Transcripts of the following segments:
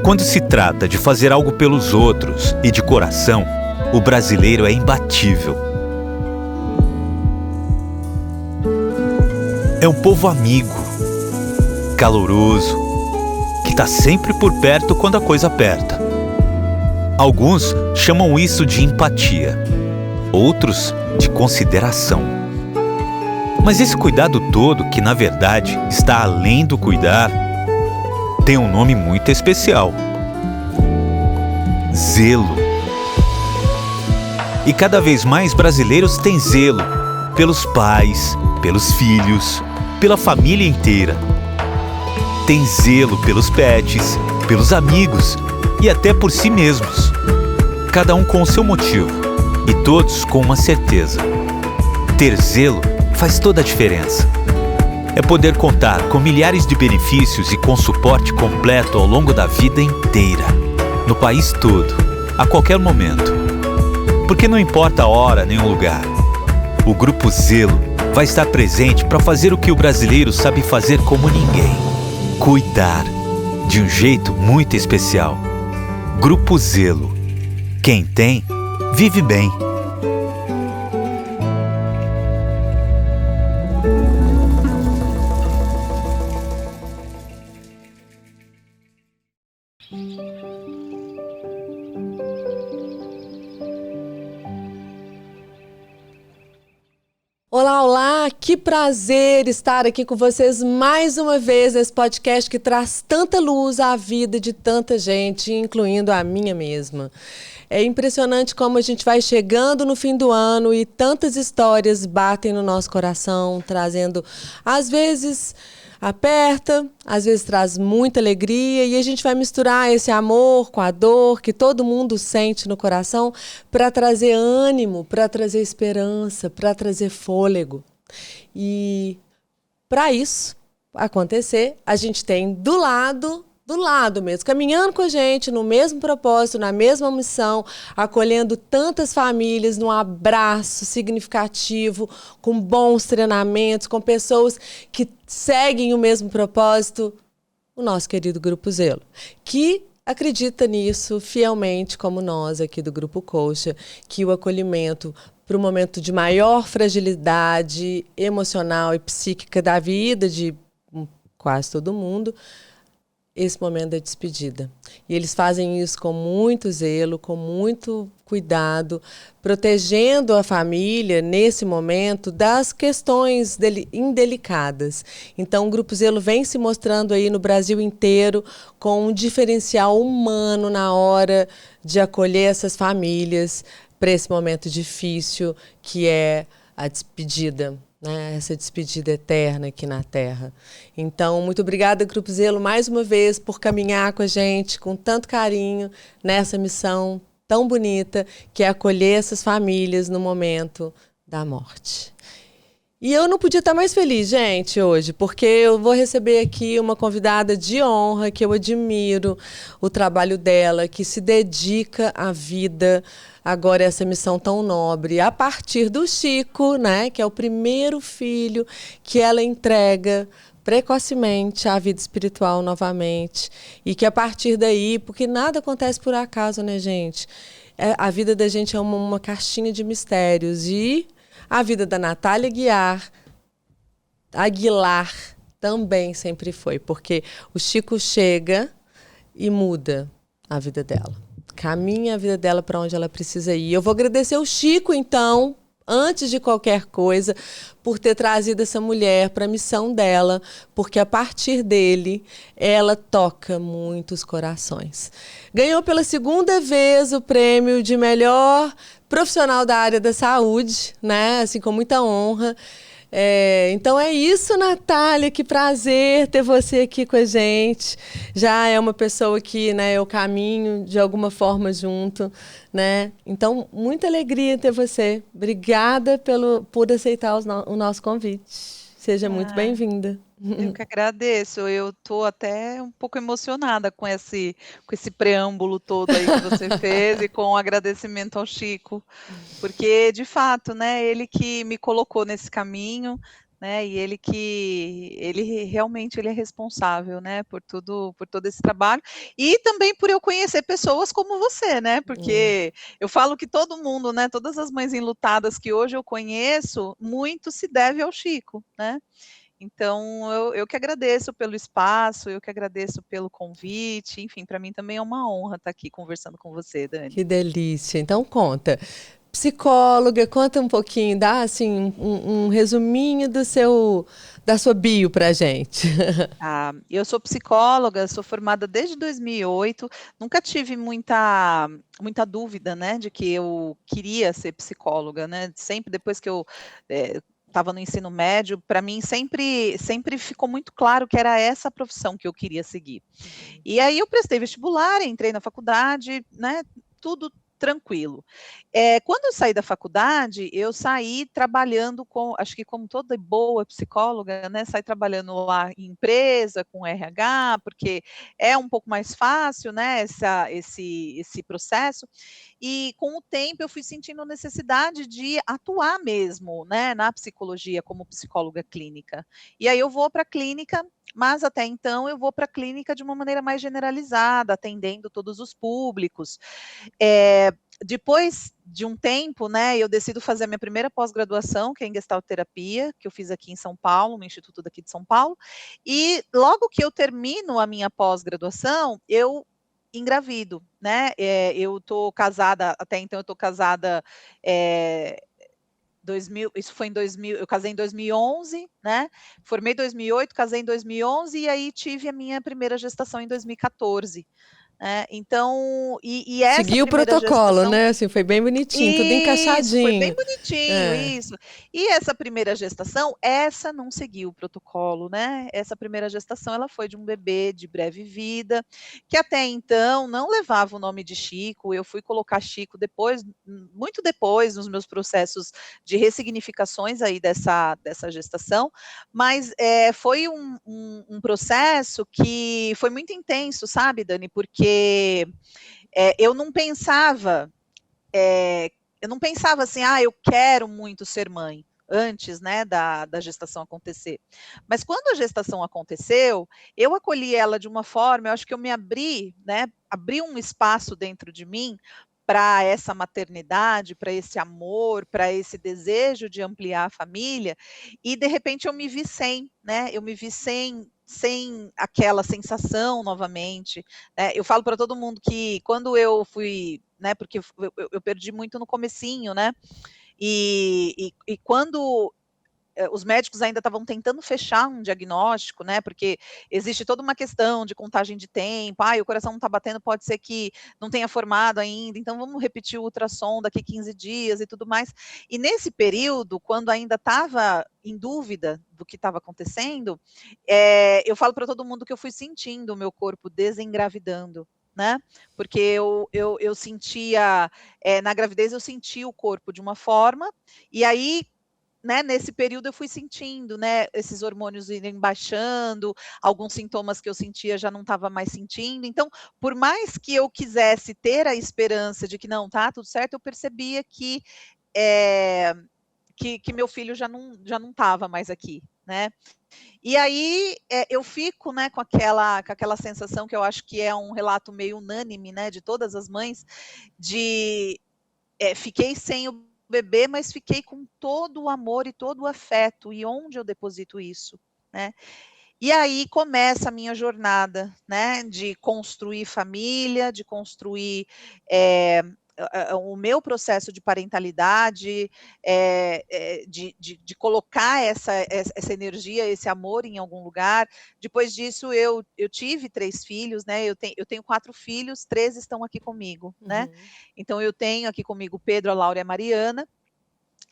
Quando se trata de fazer algo pelos outros e de coração, o brasileiro é imbatível. É um povo amigo, caloroso, que está sempre por perto quando a coisa aperta. Alguns chamam isso de empatia, outros de consideração. Mas esse cuidado todo, que na verdade está além do cuidar, tem um nome muito especial: zelo. E cada vez mais brasileiros têm zelo pelos pais, pelos filhos, pela família inteira. Tem zelo pelos pets, pelos amigos e até por si mesmos. Cada um com o seu motivo e todos com uma certeza: ter zelo faz toda a diferença. É poder contar com milhares de benefícios e com suporte completo ao longo da vida inteira, no país todo, a qualquer momento. Porque não importa a hora nem o lugar, o Grupo Zelo vai estar presente para fazer o que o brasileiro sabe fazer como ninguém: cuidar, de um jeito muito especial. Grupo Zelo. Quem tem, vive bem. Olá, olá! Que prazer estar aqui com vocês mais uma vez nesse podcast que traz tanta luz à vida de tanta gente, incluindo a minha mesma. É impressionante como a gente vai chegando no fim do ano e tantas histórias batem no nosso coração, trazendo, às vezes, aperta, às vezes traz muita alegria, e a gente vai misturar esse amor com a dor que todo mundo sente no coração para trazer ânimo, para trazer esperança, para trazer fôlego. E para isso acontecer, a gente tem do lado mesmo, caminhando com a gente no mesmo propósito, na mesma missão, acolhendo tantas famílias num abraço significativo, com bons treinamentos, com pessoas que seguem o mesmo propósito, o nosso querido Grupo Zelo, que acredita nisso fielmente, como nós aqui do Grupo Coxa, que o acolhimento para o momento de maior fragilidade emocional e psíquica da vida de quase todo mundo, esse momento da despedida. E eles fazem isso com muito zelo, com muito cuidado, protegendo a família nesse momento das questões indelicadas. Então o Grupo Zelo vem se mostrando aí no Brasil inteiro com um diferencial humano na hora de acolher essas famílias para esse momento difícil que é a despedida, né? Essa despedida eterna aqui na Terra. Então, muito obrigada, Grupo Zelo, mais uma vez, por caminhar com a gente com tanto carinho nessa missão tão bonita, que é acolher essas famílias no momento da morte. E eu não podia estar mais feliz, gente, hoje, porque eu vou receber aqui uma convidada de honra, que eu admiro o trabalho dela, que se dedica à vida, agora essa missão tão nobre, a partir do Chico, né, que é o primeiro filho que ela entrega precocemente à vida espiritual novamente, e que a partir daí, porque nada acontece por acaso, né, gente? A vida da gente é uma caixinha de mistérios, e a vida da Natália Aguilar também sempre foi, porque o Chico chega e muda a vida dela, caminha a vida dela para onde ela precisa ir. Eu vou agradecer o Chico, então, antes de qualquer coisa, por ter trazido essa mulher para a missão dela, porque a partir dele, ela toca muitos corações. Ganhou pela segunda vez o prêmio de melhor profissional da área da saúde, né? Assim, com muita honra. Então é isso, Natália, que prazer ter você aqui com a gente. Já é uma pessoa que, né, eu caminho de alguma forma junto, né? Então, muita alegria ter você. Obrigada por aceitar o nosso convite. Seja muito bem-vinda. Eu que agradeço. Eu estou até um pouco emocionada com esse preâmbulo todo aí que você fez e com o agradecimento ao Chico, porque, de fato, né, ele que me colocou nesse caminho, né? E ele realmente ele é responsável, né, por todo esse trabalho e também por eu conhecer pessoas como você, né? Porque eu falo que todo mundo, né, todas as mães enlutadas que hoje eu conheço, muito se deve ao Chico, né? Então eu que agradeço pelo espaço, eu que agradeço pelo convite, enfim, para mim também é uma honra estar aqui conversando com você, Dani. Que delícia. Então conta. Psicóloga, conta um pouquinho, dá assim um resuminho da sua bio pra gente. Ah, eu sou psicóloga, sou formada desde 2008, nunca tive muita dúvida, né, de que eu queria ser psicóloga, né, sempre depois que eu estava no ensino médio, para mim sempre ficou muito claro que era essa profissão que eu queria seguir. E aí eu prestei vestibular, entrei na faculdade, né, tudo tranquilo. Quando eu saí da faculdade, eu saí trabalhando acho que como toda boa psicóloga, né, saí trabalhando lá em empresa, com RH, porque é um pouco mais fácil, né, esse processo. E com o tempo eu fui sentindo necessidade de atuar mesmo, né, na psicologia como psicóloga clínica. E aí eu vou para a clínica, mas até então eu vou para a clínica de uma maneira mais generalizada, atendendo todos os públicos. Depois de um tempo, né, eu decido fazer a minha primeira pós-graduação, que é em Gestalt Terapia, que eu fiz aqui em São Paulo, no Instituto daqui de São Paulo, e logo que eu termino a minha pós-graduação, eu engravido, né, eu estou casada, até então eu estou casada, 2000, isso foi em 2000, eu casei em 2011, né, formei em 2008, casei em 2011 e aí tive a minha primeira gestação em 2014. Então, e essa Seguiu o primeira protocolo, gestação. né? Assim, foi bem bonitinho, tudo Isso, foi bem encaixadinho. bonitinho, É. isso. E essa primeira gestação, essa não seguiu o protocolo, né? Essa primeira gestação, ela foi de um bebê de breve vida, que até então não levava o nome de Chico. Eu fui colocar Chico depois, muito depois, nos meus processos de ressignificações aí dessa gestação, mas foi um processo que foi muito intenso, sabe, Dani? Porque eu não pensava assim, eu quero muito ser mãe, antes, né, da gestação acontecer. Mas quando a gestação aconteceu, eu acolhi ela de uma forma, eu acho que eu me abri, né, abri um espaço dentro de mim para essa maternidade, para esse amor, para esse desejo de ampliar a família, e de repente eu me vi sem, né, eu me vi sem aquela sensação novamente. Eu falo para todo mundo que quando eu fui, né, porque eu perdi muito no comecinho, né, e quando os médicos ainda estavam tentando fechar um diagnóstico, né, porque existe toda uma questão de contagem de tempo, o coração não está batendo, pode ser que não tenha formado ainda, então vamos repetir o ultrassom daqui 15 dias e tudo mais. E nesse período, quando ainda estava em dúvida do que estava acontecendo, eu falo para todo mundo que eu fui sentindo o meu corpo desengravidando, né? Porque eu sentia, na gravidez eu sentia o corpo de uma forma, e aí, né, nesse período eu fui sentindo, né, esses hormônios irem baixando, alguns sintomas que eu sentia já não estava mais sentindo. Então, por mais que eu quisesse ter a esperança de que não, tá tudo certo, eu percebia que meu filho já não estava mais aqui, né? E aí eu fico, né, com aquela sensação que eu acho que é um relato meio unânime, né, de todas as mães, de fiquei sem o bebê, mas fiquei com todo o amor e todo o afeto, e onde eu deposito isso, né? E aí começa a minha jornada, né, de construir família, de construir o meu processo de parentalidade, de colocar essa energia, esse amor em algum lugar. Depois disso, eu tive 3 filhos, né? Eu tenho 4 filhos, 3 estão aqui comigo, né? Então, eu tenho aqui comigo o Pedro, a Laura e a Mariana.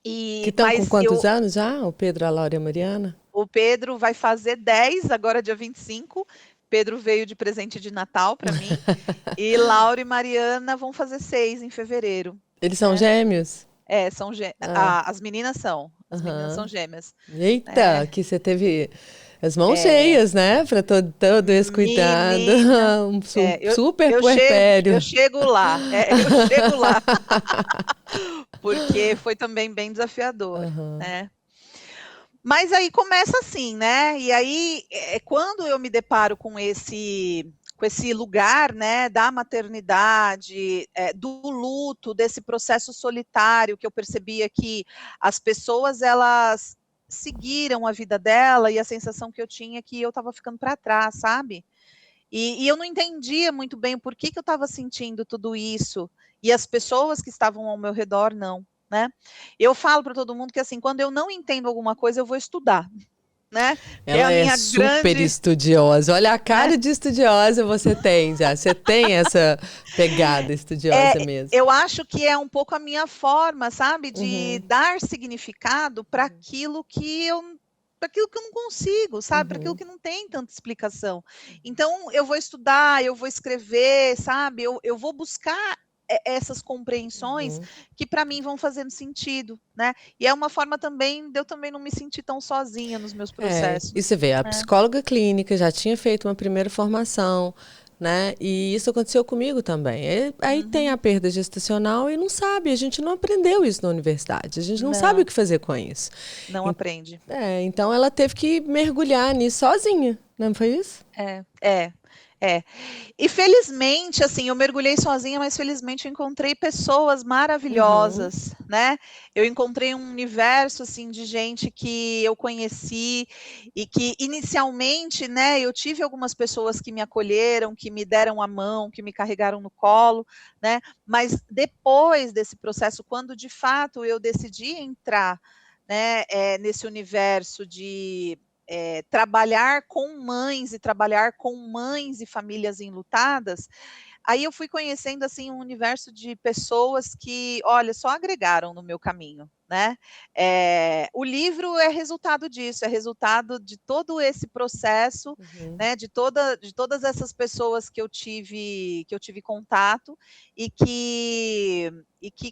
Que estão com quantos anos já, o Pedro, a Laura e a Mariana? O Pedro vai fazer 10, agora dia 25. Pedro veio de presente de Natal para mim. E Laura e Mariana vão fazer 6 em fevereiro. Eles são gêmeos? São gêmeos. Ah. As meninas são. As meninas são gêmeas. Eita, que você teve as mãos cheias, né? Para todo esse cuidado. Um super puerpério. Eu chego lá. Eu chego lá. Porque foi também bem desafiador, né? Mas aí começa assim, né? E aí, quando eu me deparo com esse lugar, né, da maternidade, do luto, desse processo solitário, que eu percebia que as pessoas, elas seguiram a vida dela, e a sensação que eu tinha é que eu estava ficando para trás, sabe? E eu não entendia muito bem o porquê que eu estava sentindo tudo isso, e as pessoas que estavam ao meu redor não, né? Eu falo para todo mundo que, assim, quando eu não entendo alguma coisa, eu vou estudar, né? Que é a Ela é minha super grande, estudiosa. Olha a né? cara de estudiosa você tem já. Você tem essa pegada estudiosa mesmo. Eu acho que é um pouco a minha forma, sabe, de Uhum, dar significado para aquilo que eu não consigo, sabe, para aquilo uhum, que não tem tanta explicação. Então, eu vou estudar, eu vou escrever, sabe, eu vou buscar essas compreensões uhum. que para mim vão fazendo sentido, né? E é uma forma também de eu também não me sentir tão sozinha nos meus E processos, você vê, a né? psicóloga clínica já tinha feito uma primeira formação, né? E isso aconteceu comigo também. Aí tem a Uhum. perda gestacional e não sabe, a gente não aprendeu isso na universidade, a gente não sabe o Não, que fazer com isso. não En- aprende. Então ela teve que mergulhar nisso sozinha, não foi isso? É. E felizmente, assim, eu mergulhei sozinha, mas felizmente eu encontrei pessoas Uhum, maravilhosas, né? Eu encontrei um universo, assim, de gente que eu conheci e que inicialmente, né, eu tive algumas pessoas que me acolheram, que me deram a mão, que me carregaram no colo, né? Mas depois desse processo, quando de fato eu decidi entrar, né, nesse universo de trabalhar com mães e famílias enlutadas, aí eu fui conhecendo, assim, um universo de pessoas que, olha, só agregaram no meu caminho, né? O livro é resultado disso, é resultado de todo esse processo, uhum. né? De todas essas pessoas que eu tive contato e que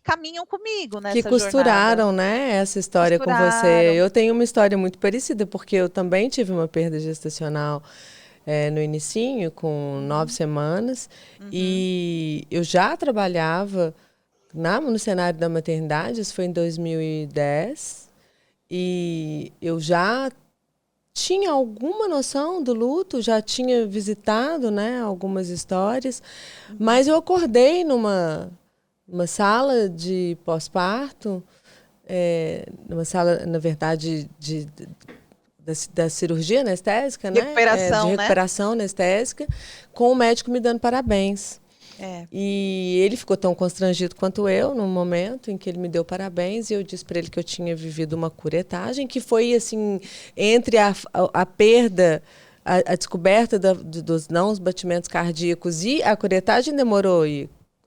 caminham comigo Que nessa jornada. costuraram, né, essa história com você. Costuraram. Eu tenho uma história muito parecida, porque eu também tive uma perda gestacional no inicinho, com 9 semanas, Uhum. e eu já trabalhava no cenário da maternidade, isso foi em 2010, e eu já tinha alguma noção do luto, já tinha visitado, né, algumas histórias, mas eu acordei numa sala de pós-parto, numa sala, na verdade, da cirurgia anestésica, né? De Recuperação, né? recuperação anestésica, com o médico me dando parabéns. É. E ele ficou tão constrangido quanto eu no momento em que ele me deu parabéns, e eu disse para ele que eu tinha vivido uma curetagem, que foi assim, entre a perda, a descoberta dos não os batimentos cardíacos e a curetagem demorou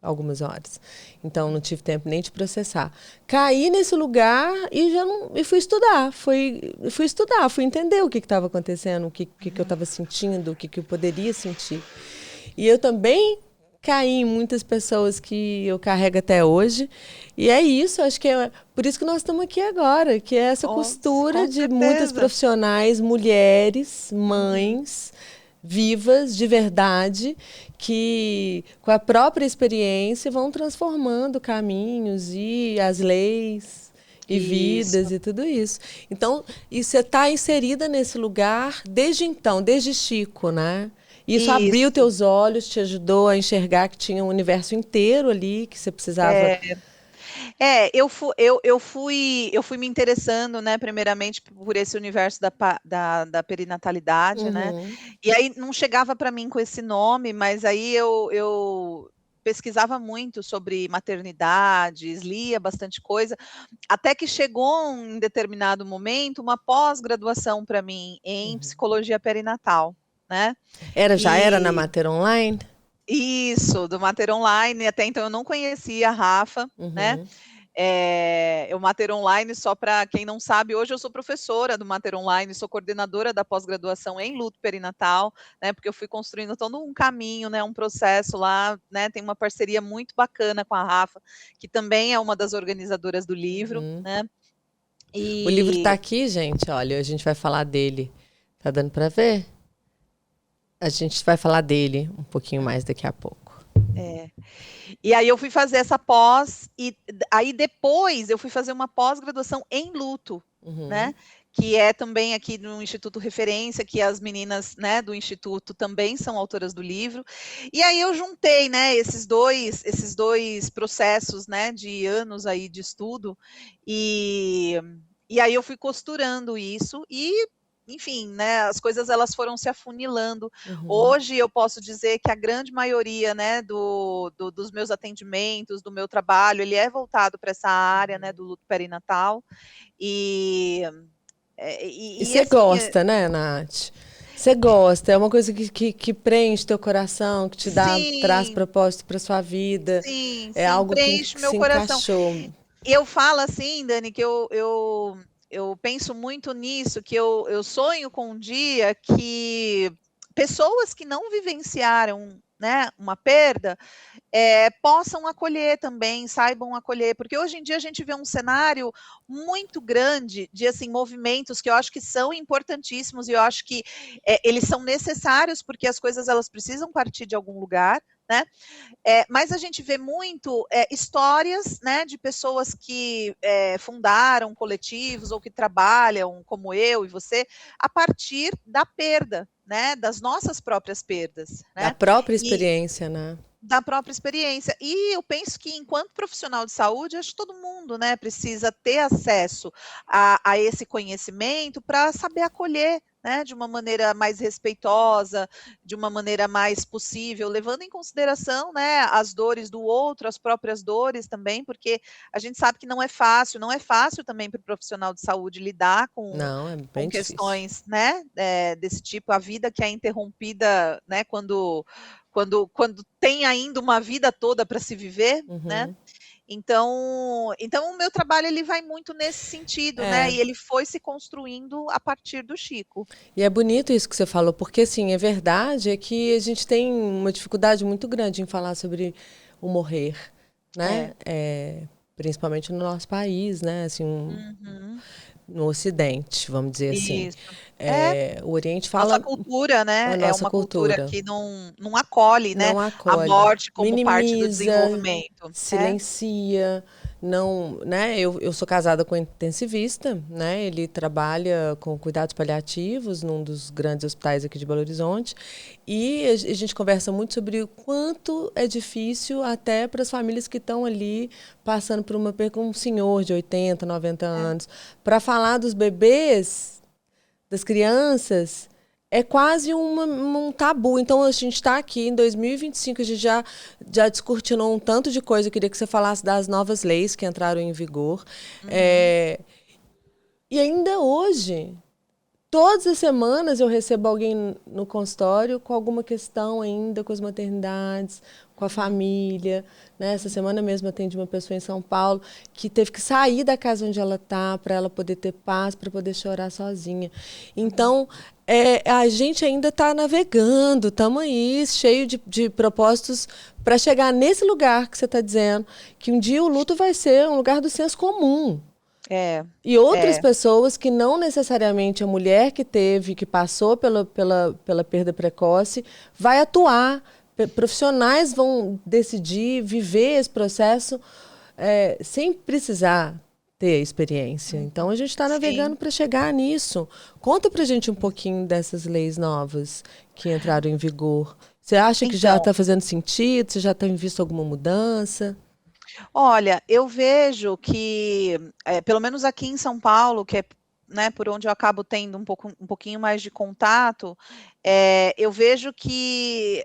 algumas horas. Então não tive tempo nem de processar. Caí nesse lugar e já não e fui estudar, fui estudar, fui entender o que estava acontecendo, o que eu estava sentindo, o que eu poderia sentir. E eu também caí em muitas pessoas que eu carrego até hoje. E é isso, acho que é por isso que nós estamos aqui agora, que é essa Com costura de muitas certeza. profissionais, mulheres, Uhum. mães, vivas de verdade, que com a própria experiência vão transformando caminhos e as leis e vidas Isso. e tudo isso. Então, e você está inserida nesse lugar desde então, desde Chico, né? Isso abriu Isso. teus olhos, te ajudou a enxergar que tinha um universo inteiro ali, que você precisava. É, eu fui me interessando, né, primeiramente por esse universo da perinatalidade, né? Uhum, E aí não chegava para mim com esse nome, mas aí eu pesquisava muito sobre maternidades, lia bastante coisa, até que chegou em determinado momento uma pós-graduação para mim em uhum. psicologia perinatal, né? Já era na E Mater Online? isso, do Mater Online, até então eu não conhecia a Rafa, né? Uhum. O Mater Online, só para quem não sabe, hoje eu sou professora do Mater Online, sou coordenadora da pós-graduação em luto perinatal, né? Porque eu fui construindo todo um caminho, né? Um processo lá, né? Tem uma parceria muito bacana com a Rafa, que também é uma das organizadoras do livro, Uhum. né? O livro está E aqui, gente. Olha, a gente vai falar dele. Tá dando para ver? A gente vai falar dele um pouquinho mais daqui a pouco. é, E aí eu fui fazer essa pós, e aí depois eu fui fazer uma pós-graduação em luto, Uhum. né? que é também aqui no Instituto Referência, que as meninas, né, do Instituto também são autoras do livro. E aí eu juntei, né, esses dois processos, né, de anos aí de estudo, e aí eu fui costurando isso e, enfim, né, as coisas elas foram se afunilando. Hoje eu posso dizer que a grande maioria, né, dos meus atendimentos, do meu trabalho, ele é voltado para essa área, né, do luto perinatal. E E você assim, gosta, né, Nath? Você gosta, é uma coisa que preenche teu coração, que te dá, traz sim, propósito para sua vida. sim, É sim, algo preenche que meu se coração. encaixou. Eu falo assim, Dani, que eu penso muito nisso, que eu sonho com um dia que pessoas que não vivenciaram, né, uma perda, possam acolher também, saibam acolher, porque hoje em dia a gente vê um cenário muito grande de assim, movimentos que eu acho que são importantíssimos e eu acho que eles são necessários porque as coisas elas precisam partir de algum lugar, né? Mas a gente vê muito histórias, né, de pessoas que fundaram coletivos ou que trabalham, como eu e você, a partir da perda, né, das nossas próprias perdas, Da né? própria E experiência, né? da própria experiência. E eu penso que, enquanto profissional de saúde, acho que todo mundo, né, precisa ter acesso a esse conhecimento para saber acolher, né, de uma maneira mais respeitosa, de uma maneira mais possível, levando em consideração, né, as dores do outro, as próprias dores também, porque a gente sabe que não é fácil também para o profissional de saúde lidar Não, é com bem difícil. questões, né, desse tipo, a vida que é interrompida, né, quando tem ainda uma vida toda para se viver, né? Uhum. Então o meu trabalho ele vai muito nesse sentido, né? É. E ele foi se construindo a partir do Chico. E é bonito isso que você falou, porque assim, é verdade, é que a gente tem uma dificuldade muito grande em falar sobre o morrer, É. né? Principalmente no nosso país, né? Assim, Uhum. no Ocidente, vamos dizer assim. Isso. É, O Oriente nossa fala cultura, né? a É nossa uma cultura cultura, que não acolhe, né? não A acolhe, morte como parte do minimiza, desenvolvimento. silencia, não, né? Eu sou casada com um intensivista, né? Ele trabalha com cuidados paliativos num dos grandes hospitais aqui de Belo Horizonte e a gente conversa muito sobre o quanto é difícil até para as famílias que estão ali passando por uma perda, um senhor de 80, 90 anos, para falar dos bebês, das crianças, é quase um tabu. Então, a gente está aqui em 2025, a gente já descortinou um tanto de coisa. Eu queria que você falasse das novas leis que entraram em vigor. Uhum. E ainda hoje, todas as semanas eu recebo alguém no consultório com alguma questão ainda com as maternidades, com a família. Né? Essa semana mesmo eu atendi uma pessoa em São Paulo que teve que sair da casa onde ela está para ela poder ter paz, para poder chorar sozinha. Então, a gente ainda está navegando, estamos aí, cheio de propósitos para chegar nesse lugar que você está dizendo, que um dia o luto vai ser um lugar do senso comum. É, E outras é. pessoas que não necessariamente a mulher que teve, que passou pela perda precoce, vai atuar. Profissionais vão decidir viver esse processo sem precisar ter experiência. Então a gente está navegando Sim. para chegar nisso. Conta pra gente um pouquinho dessas leis novas que entraram em vigor. Você acha que já Então, está fazendo sentido? Você já tem visto alguma mudança? olha, eu vejo que, pelo menos aqui em São Paulo, que é, né, por onde eu acabo tendo um pouquinho mais de contato, eu vejo que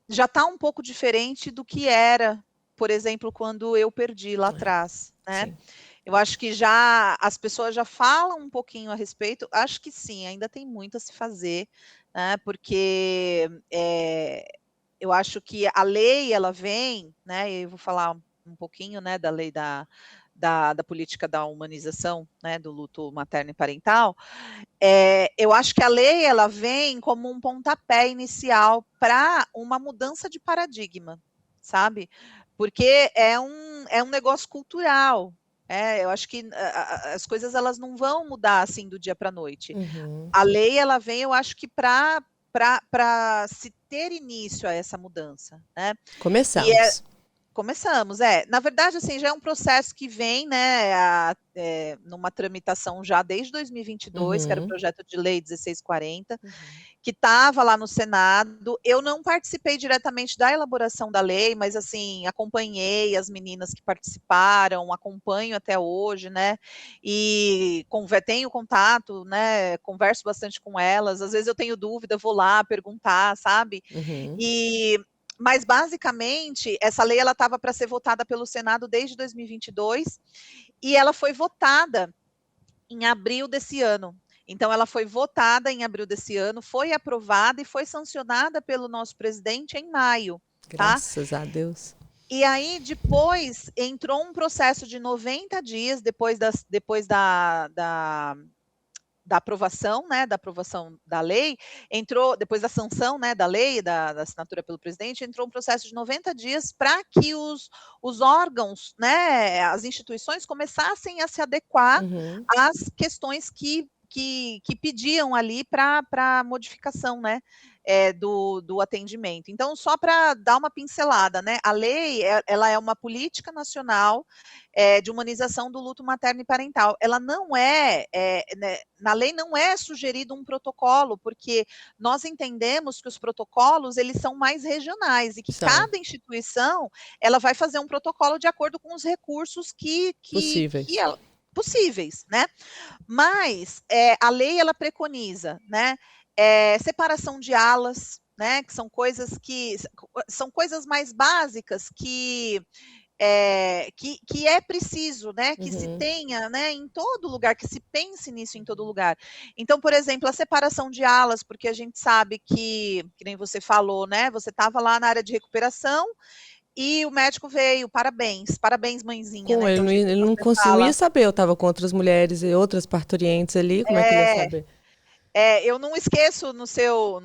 já está um pouco diferente do que era, por exemplo, quando eu perdi lá atrás, né? Sim. Eu acho que já as pessoas já falam um pouquinho a respeito. Acho que sim, ainda tem muito a se fazer, né? Porque eu acho que a lei ela vem, né? Eu vou falar um pouquinho, né, da lei da política da humanização, né, do luto materno e parental. Eu acho que a lei ela vem como um pontapé inicial para uma mudança de paradigma, sabe? Porque é um negócio cultural. Eu acho que as coisas elas não vão mudar assim do dia para a noite. Uhum. A lei ela vem, eu acho que para se ter início a essa mudança, né? E Começamos. Começamos, na verdade, assim, já é um processo que vem, né, numa tramitação já desde 2022, que era o Uhum. projeto de lei 1640, Uhum. que estava lá no Senado. Eu não participei diretamente da elaboração da lei, mas, assim, acompanhei as meninas que participaram, acompanho até hoje, né, e tenho contato, né, converso bastante com elas, às vezes eu tenho dúvida, vou lá perguntar, sabe, Uhum. mas basicamente essa lei ela estava para ser votada pelo Senado desde 2022 e ela foi votada em abril desse ano. Então ela foi votada em abril desse ano, foi aprovada e foi sancionada pelo nosso presidente em maio, tá? Graças a Deus. E aí depois entrou um processo de 90 dias depois da aprovação, né, da aprovação da lei, entrou, depois da sanção, né, da lei, da assinatura pelo presidente, entrou um processo de 90 dias para que os órgãos, né, as instituições começassem a se adequar Uhum. às questões que pediam ali para modificação, né, do atendimento. Então, só para dar uma pincelada, né, a lei, ela é uma política nacional de humanização do luto materno e parental. Ela não né, na lei não é sugerido um protocolo, porque nós entendemos que os protocolos eles são mais regionais e que São cada instituição ela vai fazer um protocolo de acordo com os recursos possíveis. possíveis, né? Mas a lei ela preconiza, né? Separação de alas, né? Que são coisas mais básicas que é preciso, né, que se Uhum. tenha, né, em todo lugar, que se pense nisso em todo lugar. Então, por exemplo, a separação de alas, porque a gente sabe que nem você falou, né, você estava lá na área de recuperação e o médico veio, parabéns mãezinha, Com né, que é o jeito que ele você não fala. ia saber, eu estava com outras mulheres e outras parturientes ali, como é que ele ia É, saber? eu não esqueço no seu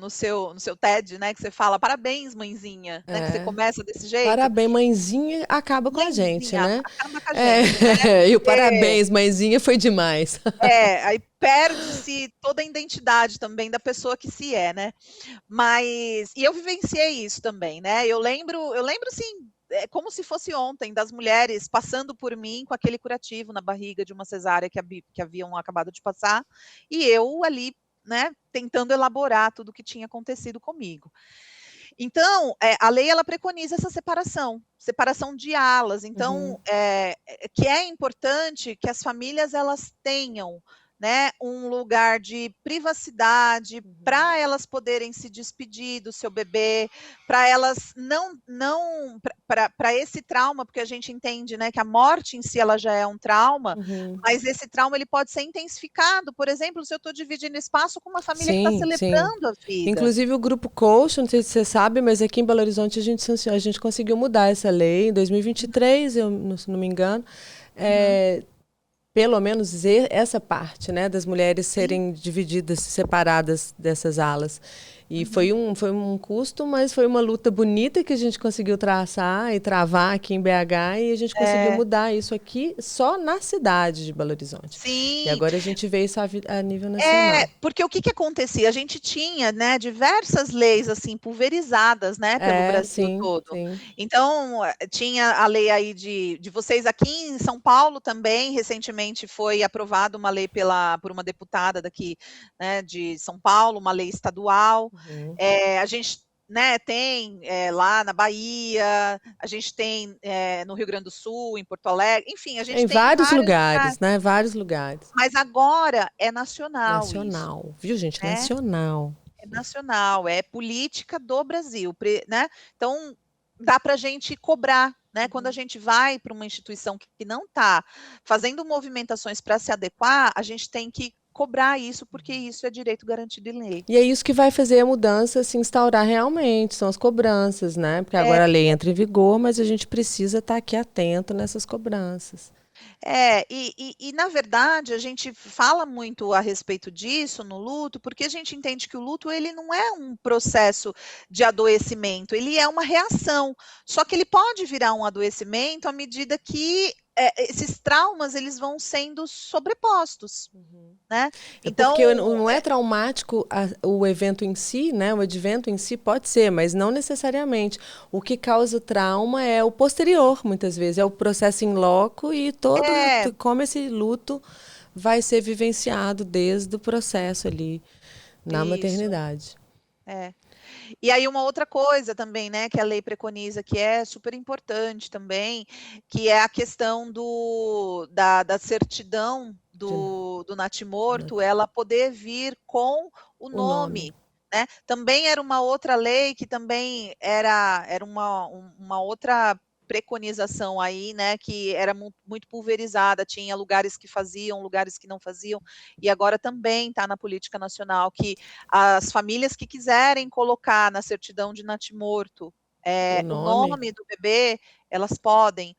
TED, né, que você fala parabéns mãezinha, né, que você É. começa desse jeito. Parabéns, mãezinha acaba com a gente, Mãezinha, né? acaba com a gente, né, É, e o porque parabéns, mãezinha, foi demais. aí perde-se toda a identidade também da pessoa que se é, né. Mas eu vivenciei isso também, né, eu lembro assim, como se fosse ontem, das mulheres passando por mim com aquele curativo na barriga de uma cesárea que haviam acabado de passar, e eu ali, né, tentando elaborar tudo o que tinha acontecido comigo. Então, a lei ela preconiza essa separação de alas. Uhum. Então, que é importante que as famílias elas tenham, né, um lugar de privacidade Uhum. para elas poderem se despedir do seu bebê, para elas não para esse trauma, porque a gente entende, né, que a morte em si ela já é um trauma, Uhum. mas esse trauma ele pode ser intensificado. Por exemplo, se eu estou dividindo espaço com uma família que está Sim, sim. celebrando a vida. Inclusive o grupo Coach, não sei se você sabe, mas aqui em Belo Horizonte a gente conseguiu mudar essa lei em 2023, se não me engano. Uhum. É, pelo menos essa parte, né, das mulheres Sim. serem divididas, separadas dessas alas. E Uhum. foi um custo, mas foi uma luta bonita que a gente conseguiu traçar e travar aqui em BH e a gente conseguiu É, mudar isso aqui só na cidade de Belo Horizonte. E sim. agora a gente vê isso a nível nacional. Porque o que acontecia? A gente tinha, né, diversas leis, assim, pulverizadas, né, pelo É, Brasil sim, todo. sim. Então, tinha a lei aí de vocês aqui em São Paulo também, recentemente foi aprovada uma lei por uma deputada daqui, né, de São Paulo, uma lei estadual. Uhum. A gente, né, tem lá na Bahia, a gente tem no Rio Grande do Sul, em Porto Alegre, enfim, a gente Em tem em vários vários lugares, lugares, né? Vários lugares. mas agora é nacional isso, Nacional, viu, gente? né? Nacional. É nacional, é política do Brasil, né? Então dá para a gente cobrar, né? Quando a Uhum. gente vai para uma instituição que não está fazendo movimentações para se adequar, a gente tem que cobrar isso, porque isso é direito garantido em lei. E é isso que vai fazer a mudança se instaurar realmente, são as cobranças, né? Porque É, agora a lei entra em vigor, mas a gente precisa estar aqui atento nessas cobranças. na verdade a gente fala muito a respeito disso no luto, porque a gente entende que o luto ele não é um processo de adoecimento, ele é uma reação. Só que ele pode virar um adoecimento à medida que esses traumas, eles vão sendo sobrepostos, né? Então, porque não é traumático o evento em si, né? O advento em si pode ser, mas não necessariamente. O que causa o trauma é o posterior, muitas vezes, é o processo in loco e como esse luto vai ser vivenciado desde o processo ali na maternidade. E aí uma outra coisa também, né, que a lei preconiza, que é super importante também, que é a questão da certidão do natimorto, ela poder vir com o nome, né? Também era uma outra lei que também era uma outra preconização aí, né, que era muito pulverizada, tinha lugares que faziam, lugares que não faziam, e agora também está na política nacional que as famílias que quiserem colocar na certidão de natimorto o nome do bebê, elas podem.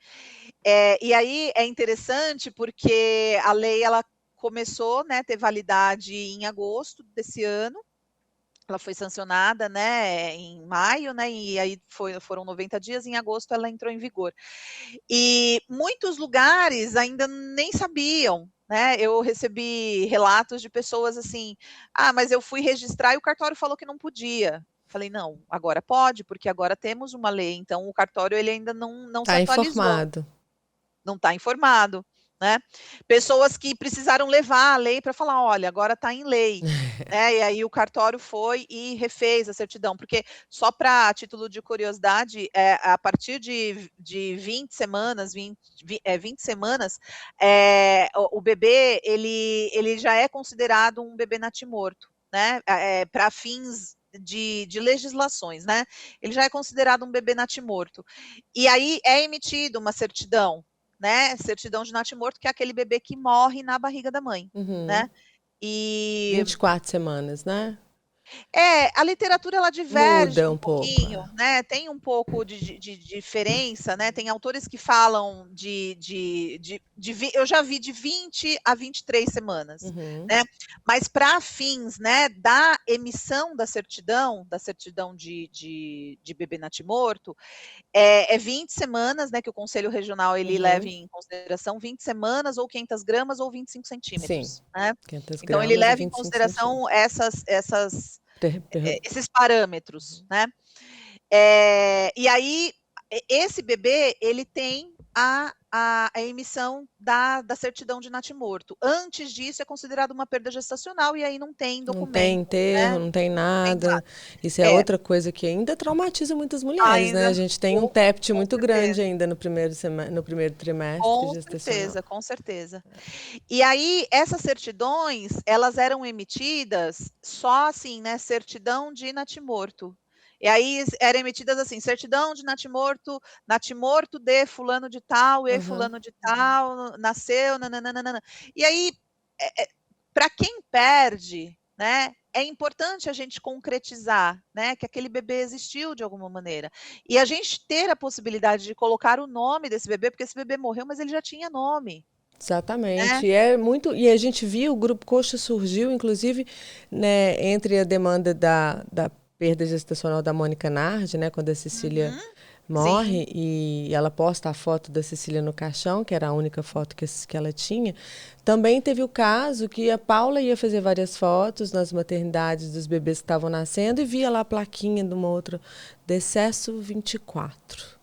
E aí é interessante porque a lei ela começou, né, ter validade em agosto desse ano. Ela foi sancionada, né, em maio, né, e aí foram 90 dias, em agosto ela entrou em vigor. E muitos lugares ainda nem sabiam, né, eu recebi relatos de pessoas assim, mas eu fui registrar e o cartório falou que não podia. Falei, não, agora pode, porque agora temos uma lei, então o cartório ele ainda não se atualizou. Não está informado. Né? Pessoas que precisaram levar a lei para falar, olha, agora está em lei, né? E aí o cartório foi e refez a certidão, porque só para título de curiosidade, a partir de 20 semanas, 20 semanas, o bebê ele já é considerado um bebê natimorto, né? Para fins de legislações, né? Ele já é considerado um bebê natimorto. E aí é emitida uma certidão, né? Certidão de natimorto, que é aquele bebê que morre na barriga da mãe, né? E 24 semanas, né? A literatura ela diverge muda um pouquinho, pouco, né? Tem um pouco de diferença, né? Tem autores que falam eu já vi de 20 a 23 semanas, né? Mas para fins, né, da emissão da certidão de bebê natimorto, é 20 semanas, né, que o Conselho Regional ele leva em consideração 20 semanas, ou 500 gramas, ou 25 centímetros. Sim, né? 500 Então, ele gramas leva em consideração esses parâmetros. Né? E aí, esse bebê, ele tem a emissão da certidão de natimorto. Antes disso, é considerado uma perda gestacional e aí não tem documento. Não tem enterro, né? não tem nada. Isso é outra coisa que ainda traumatiza muitas mulheres, né? A gente tem um TEPT muito grande ainda no primeiro trimestre gestacional. Com certeza. E aí, essas certidões, elas eram emitidas só assim, né? Certidão de natimorto. E aí eram emitidas assim, certidão de natimorto de fulano de tal, e fulano de tal, nasceu, nananana. E aí, para quem perde, né, é importante a gente concretizar, né, que aquele bebê existiu de alguma maneira. E a gente ter a possibilidade de colocar o nome desse bebê, porque esse bebê morreu, mas ele já tinha nome. Exatamente. E a gente viu, o Grupo Coxa surgiu, inclusive, né, entre a demanda da perda gestacional da Mônica Nardi, né, quando a Cecília morre, e ela posta a foto da Cecília no caixão, que era a única foto que ela tinha. Também teve o caso que a Paula ia fazer várias fotos nas maternidades dos bebês que estavam nascendo e via lá a plaquinha de uma outra, Decesso 24.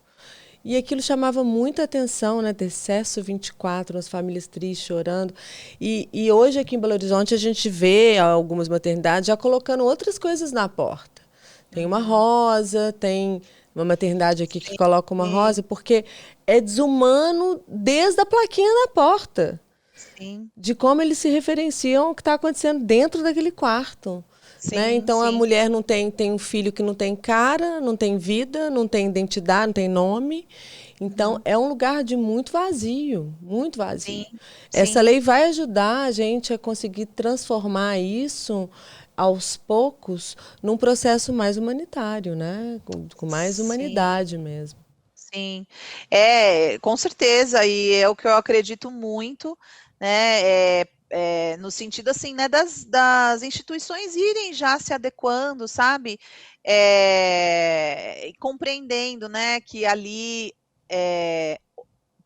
E aquilo chamava muita atenção, né? Decesso 24, as famílias tristes, chorando. E hoje aqui em Belo Horizonte a gente vê algumas maternidades já colocando outras coisas na porta. Tem uma rosa, tem uma maternidade aqui que coloca uma rosa, porque é desumano desde a plaquinha na porta. Sim. De como eles se referenciam ao que está acontecendo dentro daquele quarto. Né? Então a mulher não tem um filho que não tem cara, não tem vida, não tem identidade, não tem nome. Então é um lugar de muito vazio, muito vazio. Essa lei vai ajudar a gente a conseguir transformar isso aos poucos num processo mais humanitário, né? Com mais humanidade mesmo. Sim, com certeza, e é o que eu acredito muito, né? No sentido assim, né, das instituições irem já se adequando, sabe? E compreendendo, né, que ali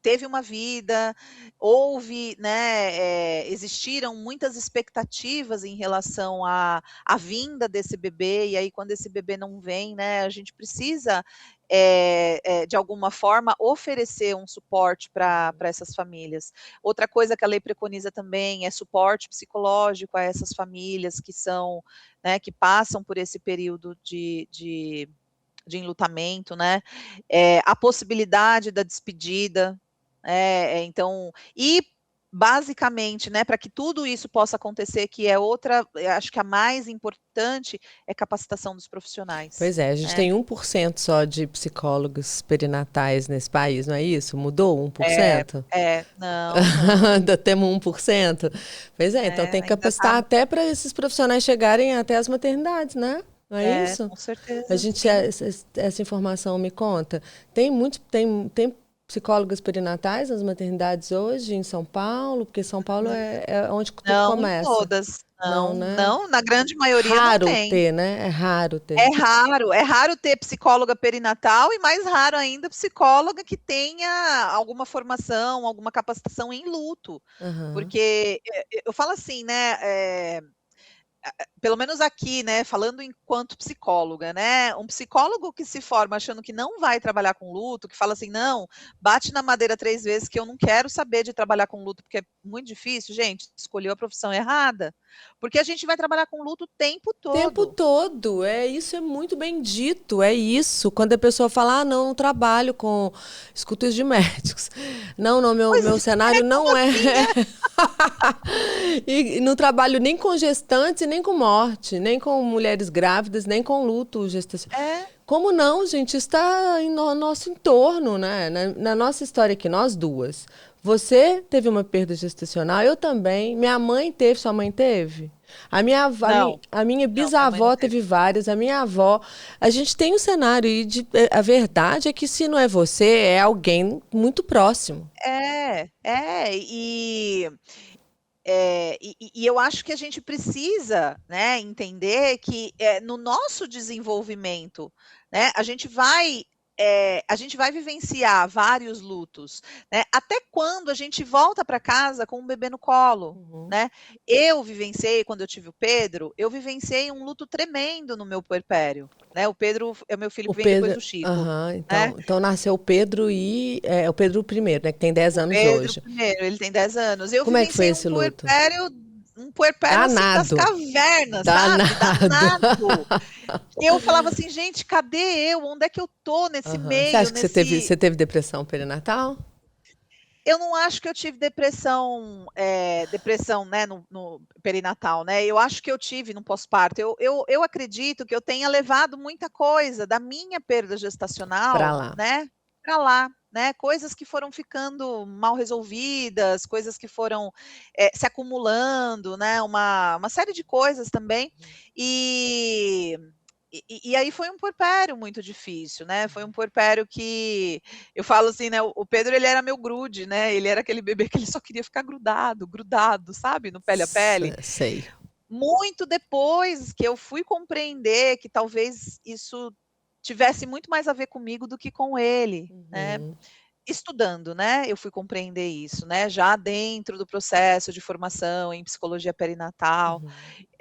teve uma vida, houve, né, existiram muitas expectativas em relação à vinda desse bebê, e aí quando esse bebê não vem, né, a gente precisa, de alguma forma, oferecer um suporte para essas famílias. Outra coisa que a lei preconiza também é suporte psicológico a essas famílias que são, né, que passam por esse período de enlutamento, né, a possibilidade da despedida, então e basicamente, né, para que tudo isso possa acontecer, que é outra, acho que a mais importante, é capacitação dos profissionais, Pois é, a gente né. tem 1% só de psicólogos perinatais nesse país, não é isso? Mudou É, 1%? não, não, Ainda temos 1%? Pois é, então tem que ainda tá, capacitar até para esses profissionais chegarem até as maternidades, né? Não é isso? com A certeza, gente, sim. essa informação me conta. Tem psicólogas perinatais nas maternidades hoje em São Paulo? Porque São Paulo é onde tudo Não em começa. todas, Não, não, né? não, na grande maioria não Raro tem. ter, né? É raro ter. É raro ter psicóloga perinatal e mais raro ainda psicóloga que tenha alguma formação, alguma capacitação em luto, Aham. porque, eu falo assim, né, pelo menos aqui, né, falando enquanto psicóloga, né, um psicólogo que se forma achando que não vai trabalhar com luto, que fala assim: "Não, bate na madeira 3 vezes que eu não quero saber de trabalhar com luto, porque é muito difícil", gente, escolheu a profissão errada, porque a gente vai trabalhar com luto o tempo Tempo todo. todo, isso é muito bem dito, é isso. Quando a pessoa fala, não, não trabalho com escutas de médicos. Não, não, meu, Pois meu cenário como não é. assim, né? E não trabalho nem com gestantes, nem com morte, nem com mulheres grávidas, nem com luto gestacional. É. Como não, gente? Está no nosso entorno, né? Na nossa história aqui, nós duas. Você teve uma perda gestacional, eu também. Minha mãe teve, sua mãe teve? Não, A minha não, minha mãe não bisavó teve. teve várias, a minha avó. A gente tem um cenário e a verdade é que se não é você, é alguém muito próximo. E eu acho que a gente precisa, né, entender que, no nosso desenvolvimento, né, a gente vai vivenciar vários lutos, né, até quando a gente volta para casa com um bebê no colo, Uhum. né. Eu vivenciei, quando eu tive o Pedro, eu vivenciei um luto tremendo no meu puerpério, né, o Pedro é o meu filho O que vem depois Pedro, do Chico, aham, né. então nasceu o Pedro e o Pedro primeiro, né, que tem 10 O anos Pedro hoje. primeiro, ele tem 10 anos. Eu Como é que foi vivenciei esse luto? um puerpério, assim, das Danado, cavernas, sabe, danado. danado. Eu falava assim: "Gente, cadê eu? Onde é que eu tô nesse Aham. Você meio, acha que nesse". você teve depressão perinatal? Eu não acho que eu tive depressão, depressão, né, no perinatal, né, eu acho que eu tive no pós-parto. Eu acredito que eu tenha levado muita coisa da minha perda Pra gestacional, lá. né, pra lá, né, coisas que foram ficando mal resolvidas, coisas que foram, se acumulando, né, uma série de coisas também, e e aí foi um puerpério muito difícil, né, foi um puerpério que eu falo assim, né, o Pedro ele era meu grude, né, ele era aquele bebê que ele só queria ficar grudado, grudado, sabe, no pele a pele. Sei. Muito depois que eu fui compreender que talvez isso tivesse muito mais a ver comigo do que com ele, né. Uhum, Estudando, né, eu fui compreender isso, né, já dentro do processo de formação em psicologia perinatal. uhum.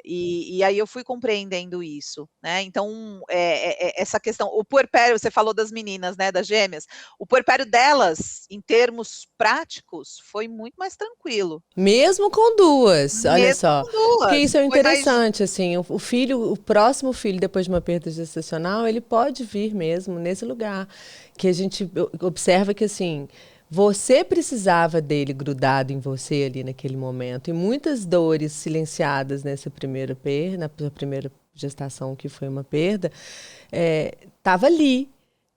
E aí eu fui compreendendo isso, né, então, essa questão o puerpério, você falou das meninas, né, das gêmeas, o puerpério delas, em termos práticos, foi muito mais tranquilo, Mesmo com duas, olha mesmo só. com Porque 2, isso é foi mais interessante, assim, o filho, o próximo filho depois de uma perda gestacional, ele pode vir mesmo nesse lugar, que a gente observa que, assim, você precisava dele grudado em você ali naquele momento, e muitas dores silenciadas nessa primeira perda, na primeira gestação que foi uma perda, estava ali,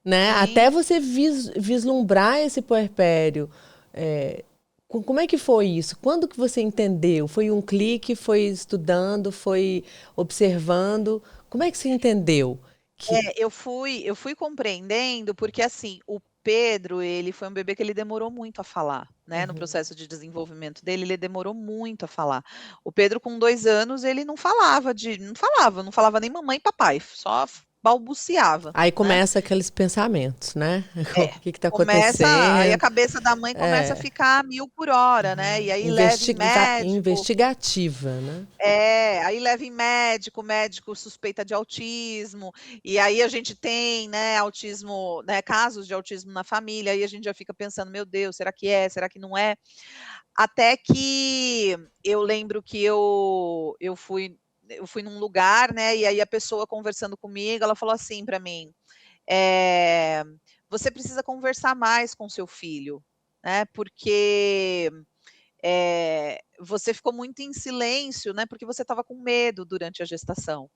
né? Até sim. você vislumbrar esse puerpério, é, como é que foi isso? Quando que você entendeu? Foi um clique? Foi estudando? Foi observando? Como é que você entendeu que... Eu fui compreendendo, porque assim, o Pedro, ele foi um bebê que ele demorou muito a falar, né, no Uhum. processo de desenvolvimento dele, ele demorou muito a falar. O Pedro com 2 anos, ele não falava, não falava nem mamãe e papai, só balbuciava, Aí né? começa aqueles pensamentos, né? O que está Começa, aí a acontecendo? cabeça da mãe começa a É, ficar a 1000 por hora, né? E aí leva em médico, investigativa, né? aí leva em médico, o médico suspeita de autismo, e aí a gente tem, né, autismo, né, casos de autismo na família, aí a gente já fica pensando, meu Deus, será que é, será que não é? Até que eu lembro que eu fui num lugar, né, e aí a pessoa conversando comigo, ela falou assim para mim, eh, você precisa conversar mais com seu filho, né, porque você ficou muito em silêncio, né, porque você estava com medo durante a gestação,